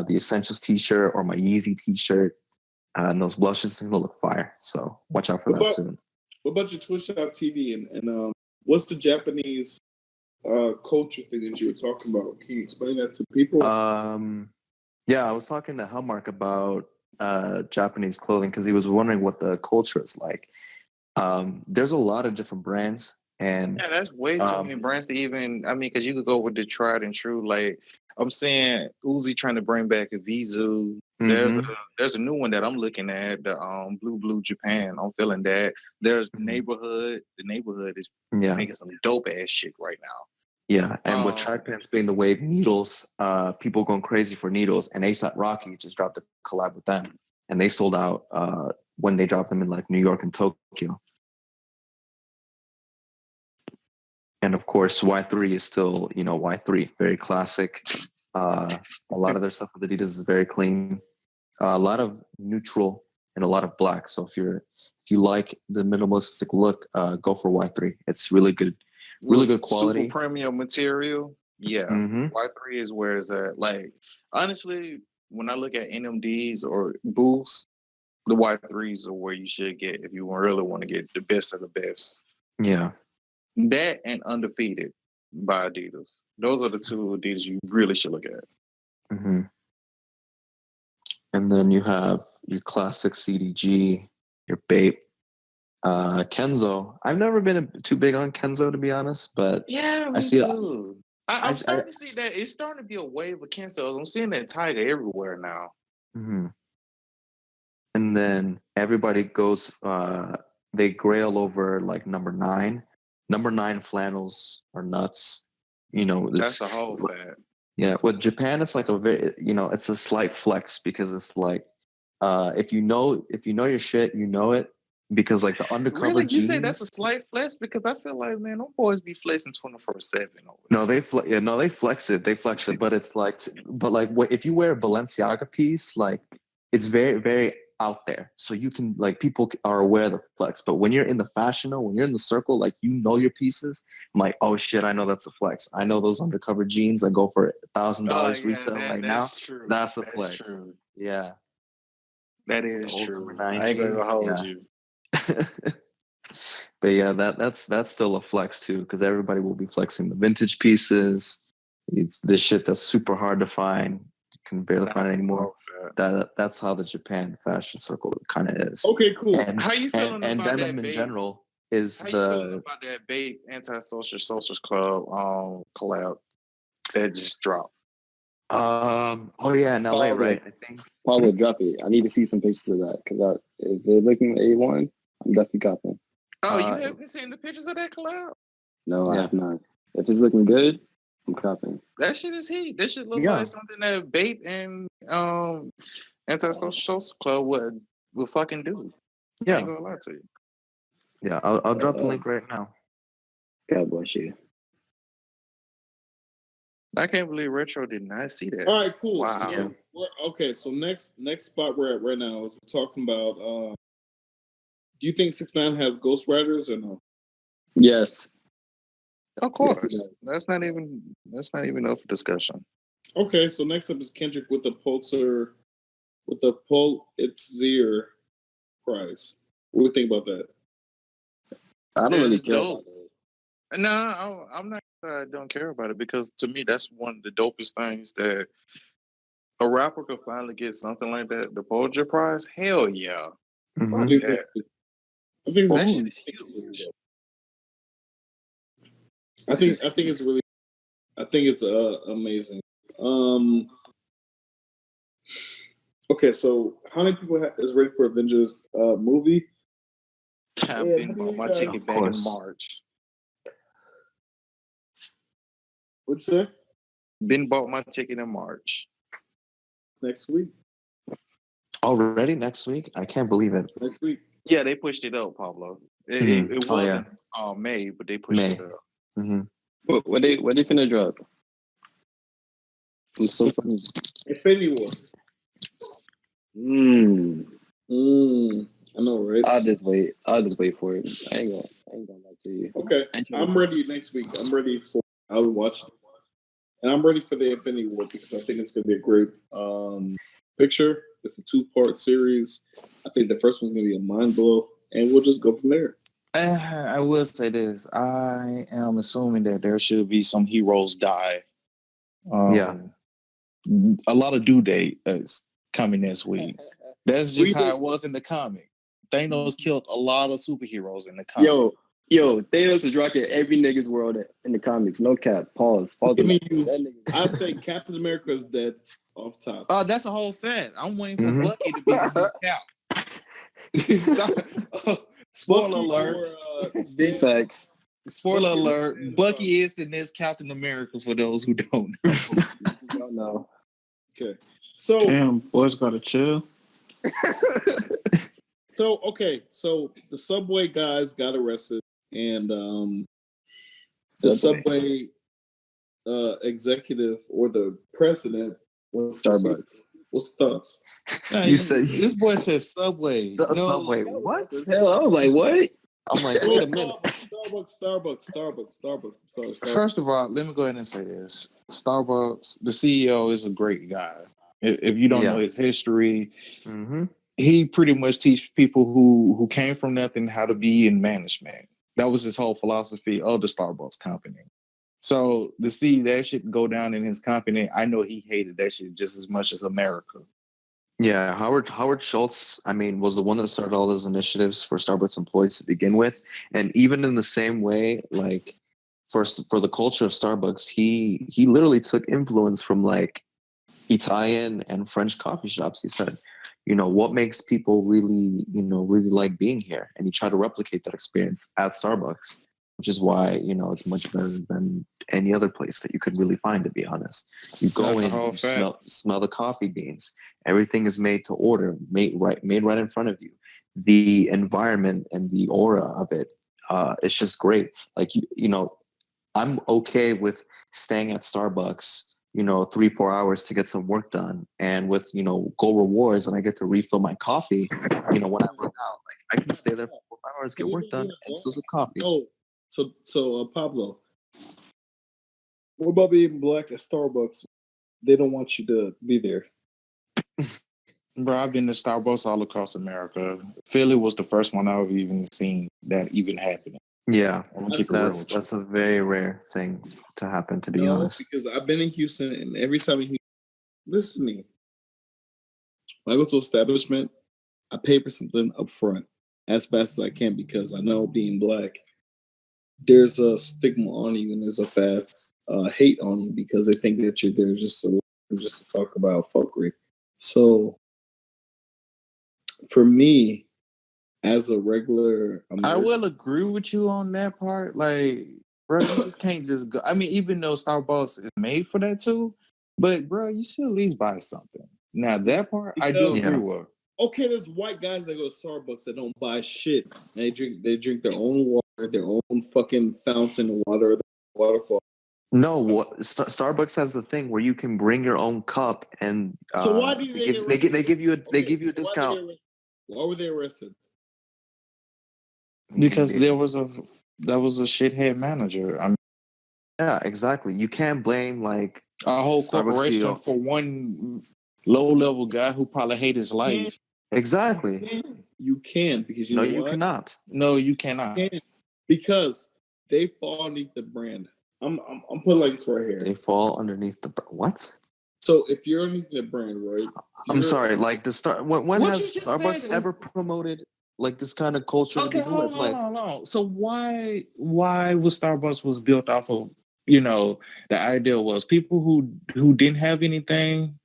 Essentials t-shirt or my Yeezy t-shirt and those blushes. It's gonna look fire. So watch out for that soon. What about your Twitch.tv and what's the Japanese culture thing that you were talking about? Can you explain that to people? Yeah, I was talking to Helmark about Japanese clothing because he was wondering what the culture is like. There's a lot of different brands, and that's way too many brands to even. I mean, because you could go with the tried and true. Like I'm saying, Uzi trying to bring back a Vizu. There's a new one that I'm looking at, the Blue Japan. I'm feeling that. There's the Neighborhood. The Neighborhood is making some dope ass shit right now. Yeah, and with track pants being the wave, needles, people going crazy for needles, and A$AP Rocky just dropped a collab with them, and they sold out when they dropped them in like New York and Tokyo. And of course, Y3 is still, Y3, very classic. A lot of their stuff with Adidas is very clean. A lot of neutral and a lot of black. So if you like the minimalistic look, go for Y3. It's really good quality. Super premium material. Yeah, Y3 is where it's at. Like, honestly, when I look at NMDs or Boosts, the Y3s are where you should get if you really want to get the best of the best. Yeah. That and Undefeated by Adidas. Those are the two Adidas you really should look at. Mm-hmm. And then you have your classic CDG, your Bape, Kenzo. I've never been too big on Kenzo, to be honest, but yeah, me too. I'm starting to see that it's starting to be a wave of Kenzos. I'm seeing that Tiger everywhere now. Mm-hmm. And then everybody goes, they grail over like number 9. Number 9 flannels are nuts. That's a whole fact. Yeah, with Japan, it's like a very, it's a slight flex because it's like, if you know your shit, you know it, because like the undercover really? jeans. You say that's a slight flex? Because I feel like, man, them boys be flexing 24/7. No, they flex it. They flex it, but it's like, if you wear a Balenciaga piece, like it's very, very out there, so you can like people are aware of the flex. But when you're in the fashion, when you're in the circle, like your pieces, I'm like, oh shit, I know that's a flex. I know those undercover jeans that go for $1,000 resale right now. True. That's a flex. True. Yeah, that is true. I ain't jeans, gonna hold you. But yeah, that's still a flex too, because everybody will be flexing the vintage pieces. It's this shit that's super hard to find. You can barely find it anymore. That's how the Japan fashion circle kind of is. Okay, cool. And, how you feeling and about denim that, in general is how you feeling about that Bape Anti-Social Socials Club collab that just dropped? Oh yeah, in LA, right? I think Pablo, drop it. I need to see some pictures of that because if they're looking at A1, I'm definitely copying. Oh, you haven't seen the pictures of that collab? No, I have not. If it's looking good, I'm copying. That shit is heat. That shit look like something that Bape and Anti-Social Socials Club would fucking do. Yeah. I ain't gonna lie to you. Yeah, I'll drop the link right now. God bless you. I can't believe Retro did not see that. All right, cool. Wow. So next spot we're at right now is we're talking about. Do you think 6ix9ine has ghostwriters or no? Yes. Of course. Yes, that's not even up for discussion. Okay, so next up is Kendrick with the Pulitzer Prize. What do you think about that? I don't really care about it. No, I'm not. I don't care about it because to me that's one of the dopest things that a rapper could finally get something like that. The Pulitzer Prize, hell yeah. Mm-hmm. I think that shit is huge. I think it's amazing. Okay, so how many people is ready for Avengers movie? I've been bought my ticket back in March. What'd you say? Been bought my ticket in March. Next week. Already next week? I can't believe it. Next week. Yeah, they pushed it up, Pablo. It wasn't May, but they pushed it up. Mm-hmm. What they finna drop? I'm so funny. Infinity War. I know, right? I'll just wait for it. I ain't gonna lie to you. Okay, I'm ready next week. I'm ready for. I'll watch it, and I'm ready for the Infinity War because I think it's gonna be a great picture. It's a 2-part series. I think the first one's gonna be a mind blow, and we'll just go from there. I will say this: I am assuming that there should be some heroes die. A lot of due date is coming this week. That's just how it was in the comic. Thanos killed a lot of superheroes in the comic. Yo, Thanos is rocking every nigga's world in the comics. No cap. Pause. I say Captain America is dead off top. Oh, that's a whole fact. I'm waiting for Bucky to be the new Cap. Spoiler alert. Big facts. Spoiler alert. Bucky is the next Captain America for those who don't know. Okay. So damn, boys gotta chill. So the subway guys got arrested, and the Subway executive or the president was Starbucks. What's the thoughts? You said this boy said Subway. the Subway. What? Hell, I was like, what? I'm like, wait a minute. Starbucks. First of all, let me go ahead and say this: Starbucks, the CEO is a great guy. If you don't know his history, he pretty much teach people who came from nothing how to be in management. That was his whole philosophy of the Starbucks company. So to see that shit go down in his company, I know he hated that shit just as much as America. Yeah, Howard Schultz, I mean, was the one that started all those initiatives for Starbucks employees to begin with, and even in the same way, like for the culture of Starbucks, he literally took influence from like Italian and French coffee shops. He said, what makes people really, really like being here, and he tried to replicate that experience at Starbucks, which is why it's much better than any other place that you could really find. To be honest, you go in, you smell the coffee beans. Everything is made to order, made right in front of you. The environment and the aura of it, it's just great. Like I'm okay with staying at Starbucks, 3-4 hours to get some work done, and with Go Rewards, and I get to refill my coffee. When I run out, like I can stay there for 4 hours, get work done, and still some coffee. Oh, so Pablo, what about being black at Starbucks? They don't want you to be there. Bro, I've been to Starbucks all across America. Philly was the first one I've even seen that even happening. Yeah, that's a very rare thing to happen, to be honest. Because I've been in Houston, and every time listen to me. When I go to an establishment, I pay for something up front as fast as I can, because I know, being black, there's a stigma on you, and there's a fast hate on you, because they think that you're there just to talk about fuckery. So for me, as a regular American, I will agree with you on that part. Like, bro, you just can't just go. I mean, even though Starbucks is made for that too, but bro, you should at least buy something. Now that part, I do agree with. Okay, there's white guys that go to Starbucks that don't buy shit. They drink their own water, their own fucking fountain water, the waterfall. No, Starbucks has the thing where you can bring your own cup, and so why do they give you a discount. Why were they arrested? Because there was a shithead manager. I mean, yeah, exactly. You can't blame like a whole corporation for one low-level guy who probably hates his life. Exactly. You can, because you know you cannot. No, you cannot. Because they fall underneath the brand. I'm putting like this right here. They fall underneath the what? So if you're underneath the brand, right? I'm sorry. Like when has Starbucks ever promoted like this kind of culture? Okay, hold on. So why was Starbucks was built off of, the idea was people who didn't have anything,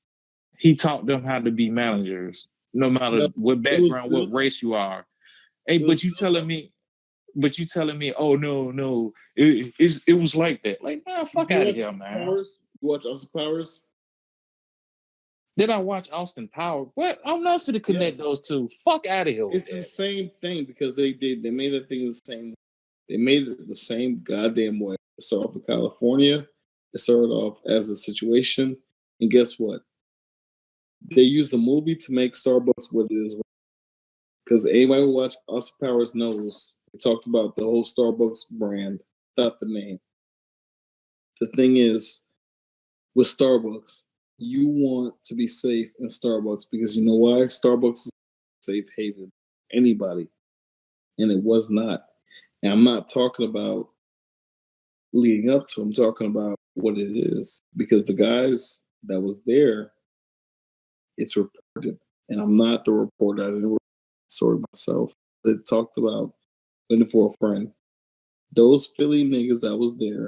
he taught them how to be managers, no matter what background, what race you are. Hey, but you telling me, oh no, it was like that. Like, man, fuck out of here, man. You watch Austin Powers? Did I watch Austin Powers? What? I'm not going to connect those two. Fuck out of here. It's the same thing, because they made that thing the same. They made it the same goddamn way. It started off in California. It started off as a situation, and guess what? They used the movie to make Starbucks what it is. Because anybody who watched Austin Powers knows they talked about the whole Starbucks brand, not the name. The thing is, with Starbucks, you want to be safe in Starbucks, because you know why? Starbucks is a safe haven. Anybody. And it was not. And I'm not talking about leading up to, I'm talking about what it is. Because the guys that was there, it's reported. And I'm not the reporter. I didn't story myself. They talked about looking for a friend. Those Philly niggas that was there,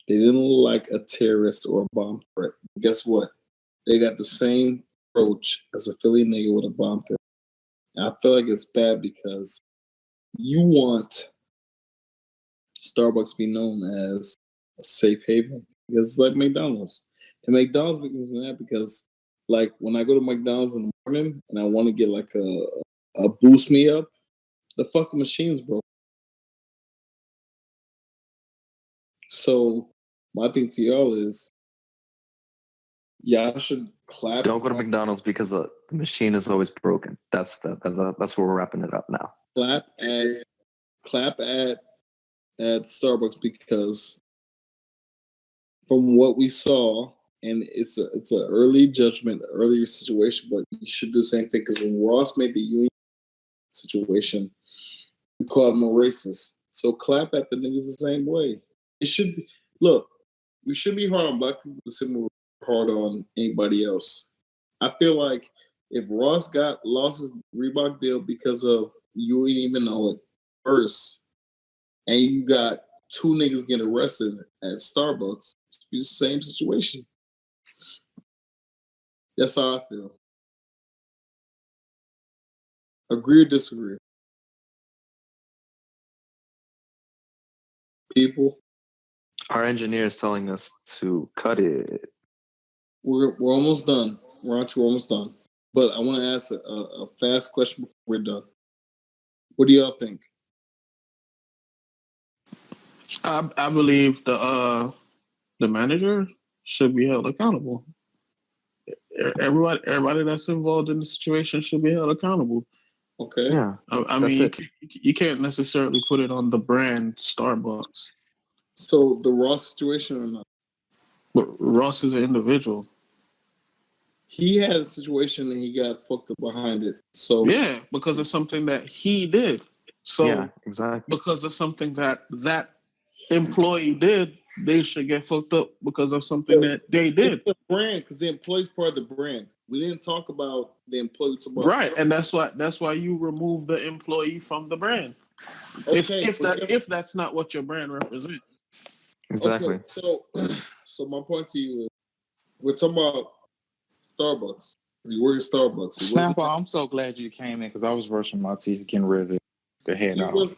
they didn't look like a terrorist or a bomb threat. Guess what? They got the same approach as a Philly nigga with a bomb threat. And I feel like it's bad, because you want Starbucks to be known as a safe haven, because it's like McDonald's. And McDonald's becomes that because, like, when I go to McDonald's in the morning and I want to get like a boost me up, the fucking machine's broke. So my thing to y'all is, y'all should clap. Don't go to McDonald's because the machine is always broken. That's where we're wrapping it up now. Clap at Starbucks because from what we saw, and it's an early judgment, earlier situation, but you should do the same thing because when Ross made the union situation, we called him a racist. So clap at the niggas the same way. It should be, look, we should be hard on black people the same way we're hard on anybody else. I feel like if Ross lost his Reebok deal because of you didn't even know it first, and you got two niggas getting arrested at Starbucks, it's the same situation. That's how I feel. Agree or disagree? People, Our engineer is telling us to cut it. we're almost done. We're almost done. But I want to ask a fast question before we're done. What do y'all think? I believe the manager should be held accountable. Everybody that's involved in the situation should be held accountable. Okay. Yeah. I mean, you can't necessarily put it on the brand Starbucks. So the Ross situation or not? But Ross is an individual. He had a situation and he got fucked up behind it. So yeah, because of something that he did. So yeah, exactly. Because of something that employee did, they should get fucked up because of something that they did. It's the brand, because the employee's part of the brand. We didn't talk about the employee. Right, and that's why you remove the employee from the brand. Okay, if that's not what your brand represents. Exactly. Okay, so my point to you is, we're talking about Starbucks. You work at Starbucks. Snapper, I'm so glad you came in because I was brushing my teeth, getting rid of the head off.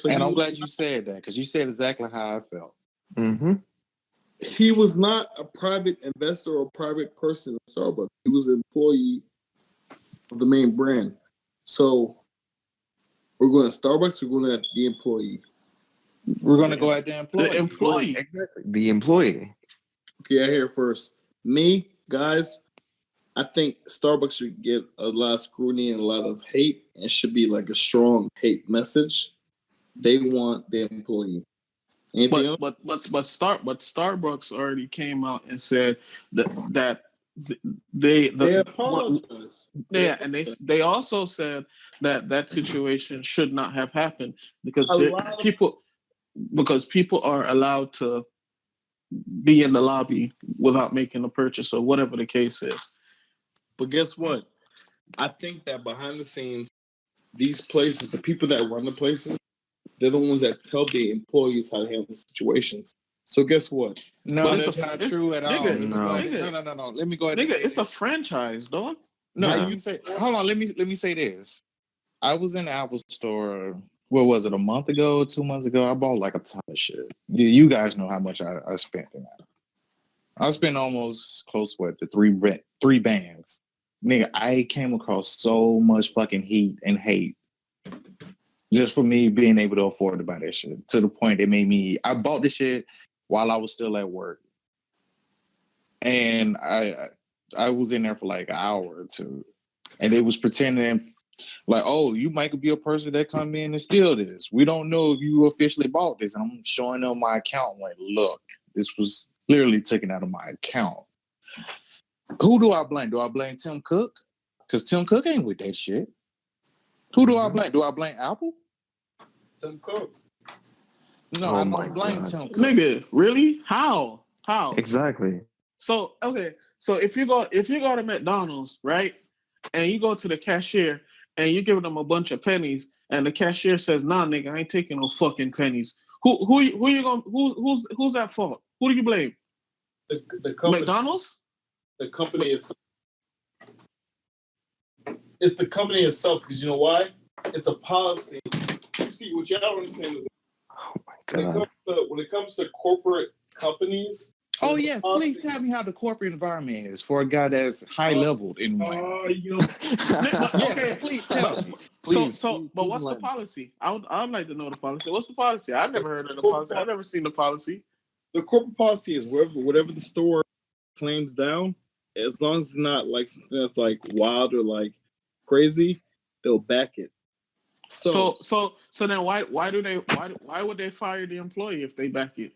And I'm glad you said that because you said exactly how I felt. Mm-hmm. He was not a private investor or private person at Starbucks. He was an employee of the main brand. So we're going to Starbucks. We're going to the employee. We're going to go at the employee. The employee. Exactly. The employee. Okay, I hear it first. Me, guys, I think Starbucks should get a lot of scrutiny and a lot of hate, and should be like a strong hate message. They want the employee. But Starbucks already came out and said that they apologized. And they also said that situation should not have happened because people are allowed to be in the lobby without making a purchase or whatever the case is. But guess what? I think that behind the scenes, these places, the people that run the places, they're the ones that tell the employees how to handle situations. So guess what? No, that's not true at all. Nigga, no. Let me go ahead. Nigga, it's a franchise, dog. No, you can say. Hold on. Let me say this. I was in the Apple store. What was it? A month ago, 2 months ago? I bought like a ton of shit. You guys know how much I spent in that. I spent almost close to three bands. Nigga, I came across so much fucking heat and hate just for me being able to afford to buy that shit, to the point it made me. I bought the shit while I was still at work, and I was in there for like an hour or two, and they was pretending like, oh, you might be a person that come in and steal this. We don't know if you officially bought this. And I'm showing them my account. Like, look, this was clearly taken out of my account. Who do I blame? Do I blame Tim Cook? Because Tim Cook ain't with that shit. Who do I blame? Do I blame Apple? Tim Cook. No, I don't blame Tim Cook. Nigga, really? How? Exactly. So okay, so if you go to McDonald's, right, and you go to the cashier and you give them a bunch of pennies, and the cashier says, "Nah, nigga, I ain't taking no fucking pennies." Who's at fault? Who do you blame? The company. McDonald's. The company itself. It's the company itself, because you know why? It's a policy. You see, what y'all understand is, oh my God. when it comes to corporate companies. Oh yeah, please tell me how the corporate environment is for a guy that's high leveled in one. Yes, please tell me. But what's the policy? I'd like to know the policy. What's the policy? I've never heard of the policy. I've never seen the policy. The corporate policy is whatever the store claims down, as long as it's not like something that's like wild or like crazy, they'll back it. So then why would they fire the employee if they back it?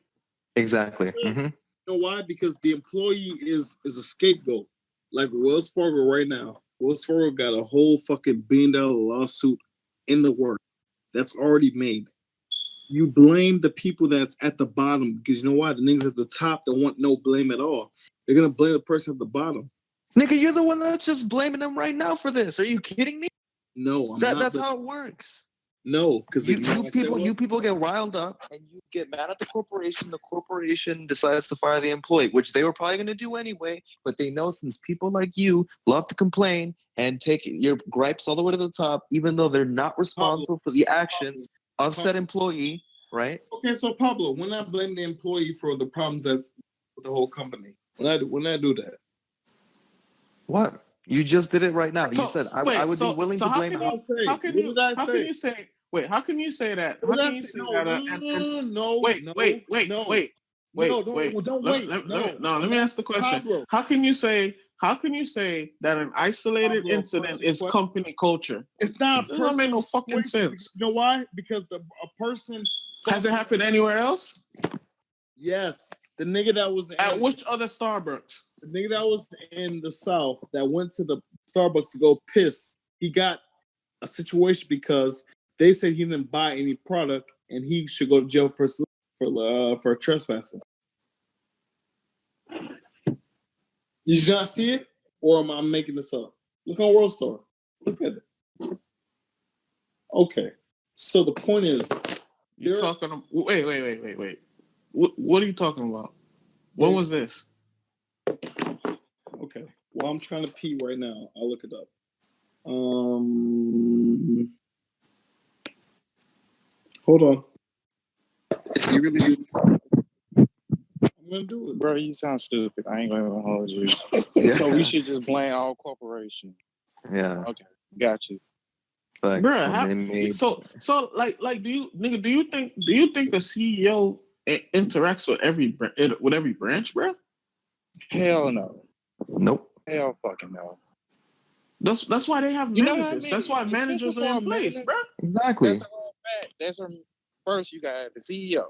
Exactly. Mm-hmm. You know why? Because the employee is a scapegoat. Like Wells Fargo right now. Wells Fargo got a whole fucking $1 billion lawsuit in the works that's already made. You blame the people that's at the bottom because you know why? The niggas at the top don't want no blame at all. They're gonna blame the person at the bottom. Nigga, you're the one that's just blaming them right now for this. Are you kidding me? No, I'm not. That's how it works. No, because you people get riled up and you get mad at the corporation. The corporation decides to fire the employee, which they were probably going to do anyway. But they know since people like you love to complain and take your gripes all the way to the top, even though they're not responsible for the actions of said employee, right? Okay, so Pablo, when I blame the employee for the problems that's with the whole company, when I do that, what? You just did it right now. You said I would be willing to blame. How can you say? Wait, how can you say that? How can you say that? No, wait. Let me ask the question. Pablo. How can you say that an isolated incident is company culture? It's not. It don't make no fucking sense. You know why? Because a person has it happened anywhere else? Yes, the nigga that was at which other Starbucks? The nigga that was in the South that went to the Starbucks to go piss. He got a situation because they said he didn't buy any product and he should go to jail for trespassing. You did not see it, or am I making this up? Look on World Star. Look at it. Okay, so the point is, you're talking. Wait. What are you talking about? When was this? Okay. Well, I'm trying to pee right now. I'll look it up. Hold on. You really do. I'm gonna do it, bro. You sound stupid. I ain't gonna hold you. Yeah. So we should just blame all corporations. Yeah. Okay. Got you. Thanks. Bro, do you think the CEO interacts with every branch, bro? Hell no. Nope. Hell fucking no. That's why they have managers. That's why managers are in place, bro. Exactly. That's first you got the CEO,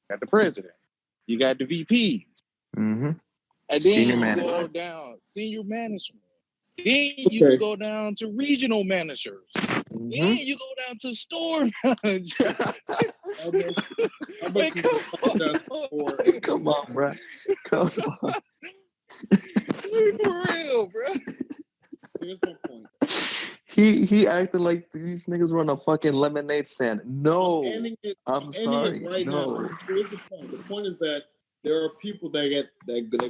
got the president, you got the VPs, mm-hmm. And then you go down senior management. Then you go down to regional managers. Mm-hmm. Then you go down to store managers. Come on, bro. Come on. For real, bro. Here's my point. He acted like these niggas were on a fucking lemonade stand. No, I'm sorry. Right no. Now. Here's the point. The point is that there are people that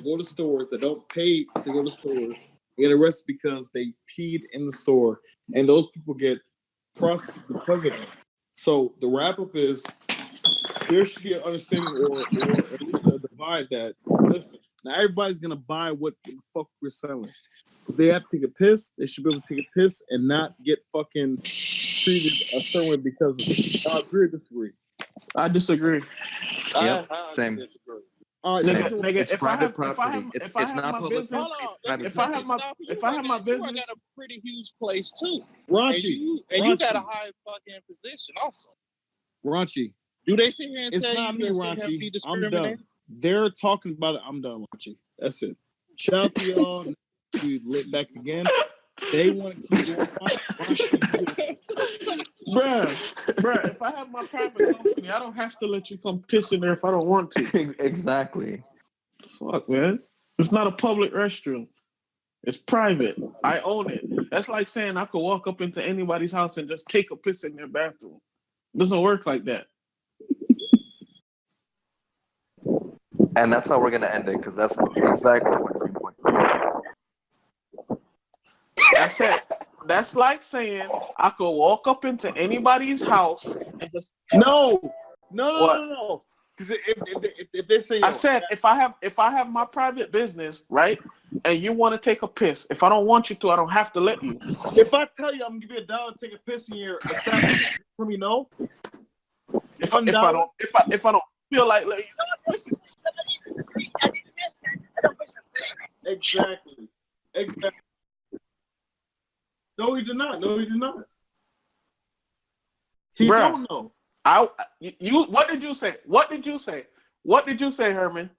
go to stores that don't pay to go to stores. They get arrested because they peed in the store, and those people get prosecuted because of that. So the wrap up is there should be an understanding or at least a divide that listen. Now everybody's gonna buy what the fuck we're selling. If they have to take a piss, they should be able to take a piss and not get fucking treated a certain way because of it. I agree or disagree? I disagree. Yep. Same. Disagree. Nigga, it's private property. It's not public. If I have my business, I got a pretty huge place too. Raunchy. And you got a high fucking position also. Raunchy. Do they sit here and it's say not me, Raunchy? I'm done. They're talking about it. I'm done, Raunchy. That's it. Shout out to y'all. We lit back again. They want to keep going. Bruh, if I have my private company, I don't have to let you come piss in there if I don't want to. Exactly. Fuck, man. It's not a public restroom. It's private. I own it. That's like saying I could walk up into anybody's house and just take a piss in their bathroom. It doesn't work like that. And that's how we're going to end it, because that's the exact point. That's it. That's like saying I could walk up into anybody's house and just No. Because if they say, I said if I have my private business, right, and you want to take a piss, if I don't want you to, I don't have to let you. if I tell you I'm gonna give you $1 to take a piss in your establishment, you tell me no. If I don't feel like letting Exactly. No, he did not. He Bruh. don't know. You what did you say? What did you say, Herman?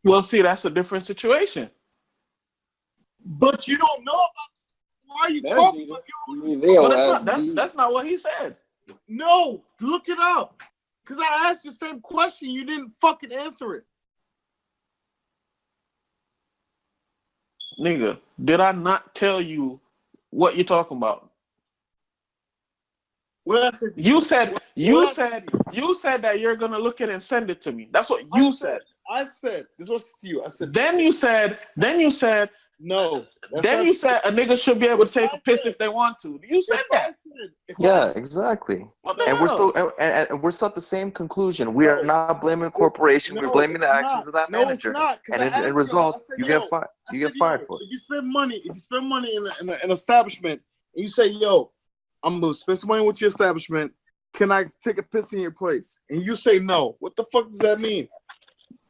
Well, see, that's a different situation. But you don't know about. Why are you talking about That's not what he said. No, look it up. Because I asked the same question. You didn't fucking answer it. Nigga, did I not tell you what you're talking about? What I said? You said that you're gonna look at it and send it to me. That's what you said. I said this was to you. I said. Then you said no. Then you said a nigga should be able to take a piss if they want to. You said that. Yeah, exactly. And we're still at the same conclusion. We are not blaming corporation. We're blaming the actions of that manager. And as a result, you get fired. You get fired for it. If you spend money in an establishment, and you say, "Yo, I'm gonna spend some money with your establishment. Can I take a piss in your place?" And you say no. What the fuck does that mean?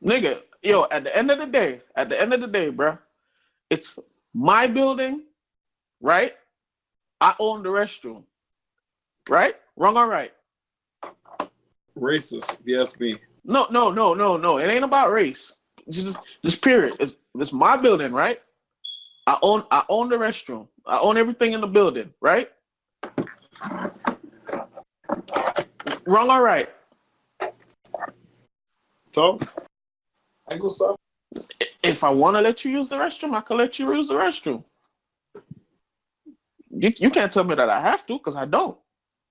Nigga, yo, at the end of the day, bro, it's my building, right? I own the restroom, right? Wrong or right? Racist, if you ask me. No. It ain't about race. Just period. It's my building, right? I own the restroom. I own everything in the building, right? Wrong or right? So I go stop. If I want to let you use the restroom, I can let you use the restroom. You can't tell me that I have to, because I don't.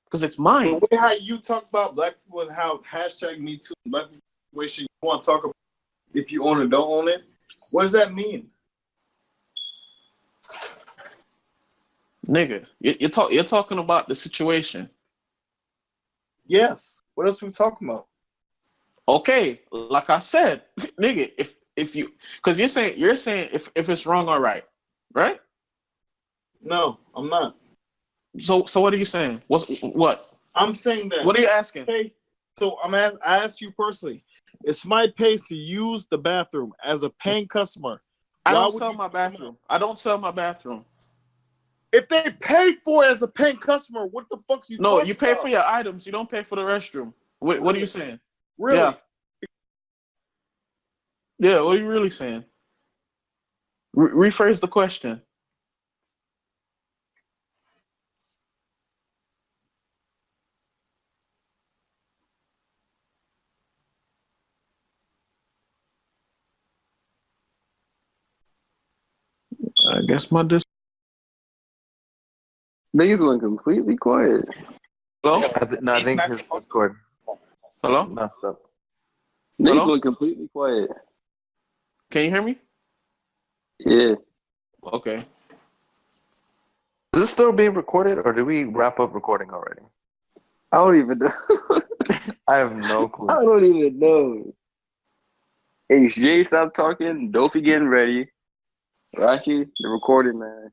Because it's mine. The way how you talk about black people and how #MeToo black situation you want to talk about if you own it, don't own it. What does that mean? Nigga, you're talking about the situation. Yes. What else are we talking about? Okay, like I said, nigga, if you, because you're saying if it's wrong or right? No, I'm not. So what are you saying? What? I'm saying that. What are you asking? Okay, so I ask you personally. It's my pace to use the bathroom as a paying customer. I don't sell my bathroom. If they pay for it as a paying customer, what the fuck you? No, you pay for your items. You don't pay for the restroom. What are you saying? Really? Yeah. What are you really saying? Rephrase the question. I guess my Niggas went completely quiet. Hello? I think his Discord Hello? messed up. Niggas went completely quiet. Can you hear me? Yeah. Okay. Is this still being recorded, or did we wrap up recording already? I don't even know. I have no clue. I don't even know. HJ, stop talking. Dofi getting ready. Rachi, the recording man,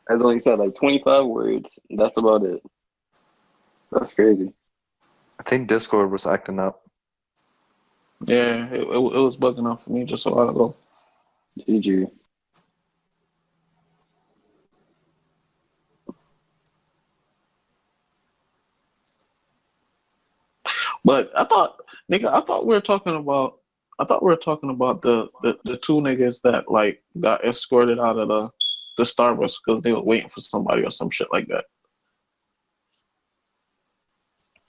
has only said like 25 words. That's about it. That's crazy. I think Discord was acting up. Yeah, it was bugging out for me just a while ago. GG. But I thought we were talking about the two niggas that like got escorted out of the Starbucks because they were waiting for somebody or some shit like that.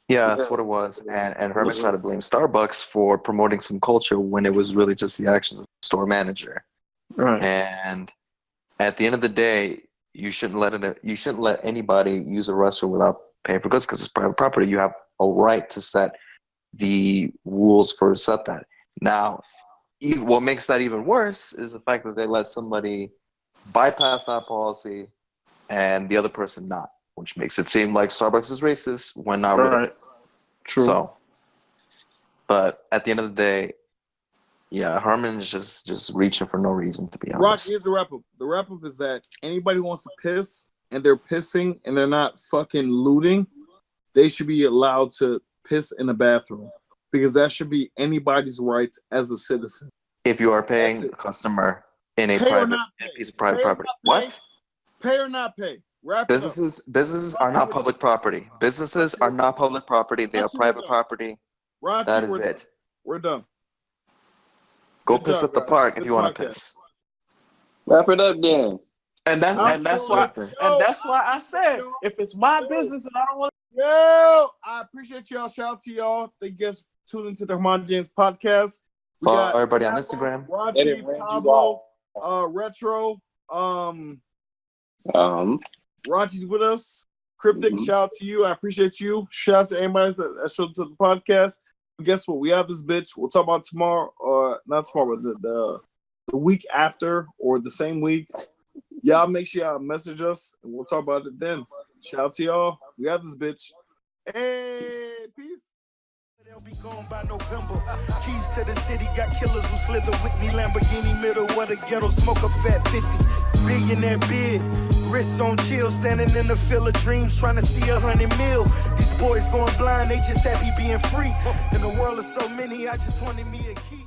Yeah, that's what it was. And Hermon tried to blame Starbucks for promoting some culture when it was really just the actions of the store manager. Right. And At the end of the day, you shouldn't let anybody use a restroom without paying for goods because it's private property. You have a right to set the rules for set that. Now, what makes that even worse is the fact that they let somebody bypass that policy and the other person not, which makes it seem like Starbucks is racist when not really. Right. True. So, but at the end of the day, yeah, Hermon is just reaching for no reason, to be honest. Rock, here's the wrap up. The wrap up is that anybody who wants to piss and they're pissing and they're not fucking looting, they should be allowed to piss in a bathroom because that should be anybody's rights as a citizen. If you are paying a customer in a piece of private property, what? Pay or not pay? Businesses are not public property. Businesses are not public property. They are private property. That is it. We're done. Go piss at the park if you want to piss. Wrap it up, then. And that's why I said if it's my business and I don't want. Yo, I appreciate y'all. Shout out to y'all. Thank you guys for tuning into the Hermon James podcast. Follow everybody on Instagram. Rachi, Pablo, Retro, Rachi's with us. Cryptic, shout out to you. I appreciate you. Shout out to anybody that showed up to the podcast. But guess what? We have this bitch. We'll talk about tomorrow, or not tomorrow, but the week after or the same week. Y'all make sure y'all message us and we'll talk about it then. Shout out to y'all. We have this bitch. Hey, peace. They'll be gone by November. Keys to the city got killers who slither with me. Lamborghini middle of the ghetto, smoke a fat 50. Billionaire bid, wrists on chill, standing in the field of dreams, trying to see 100 mil. These boys going blind, they just happy being free. In the world of so many, I just wanted me a key.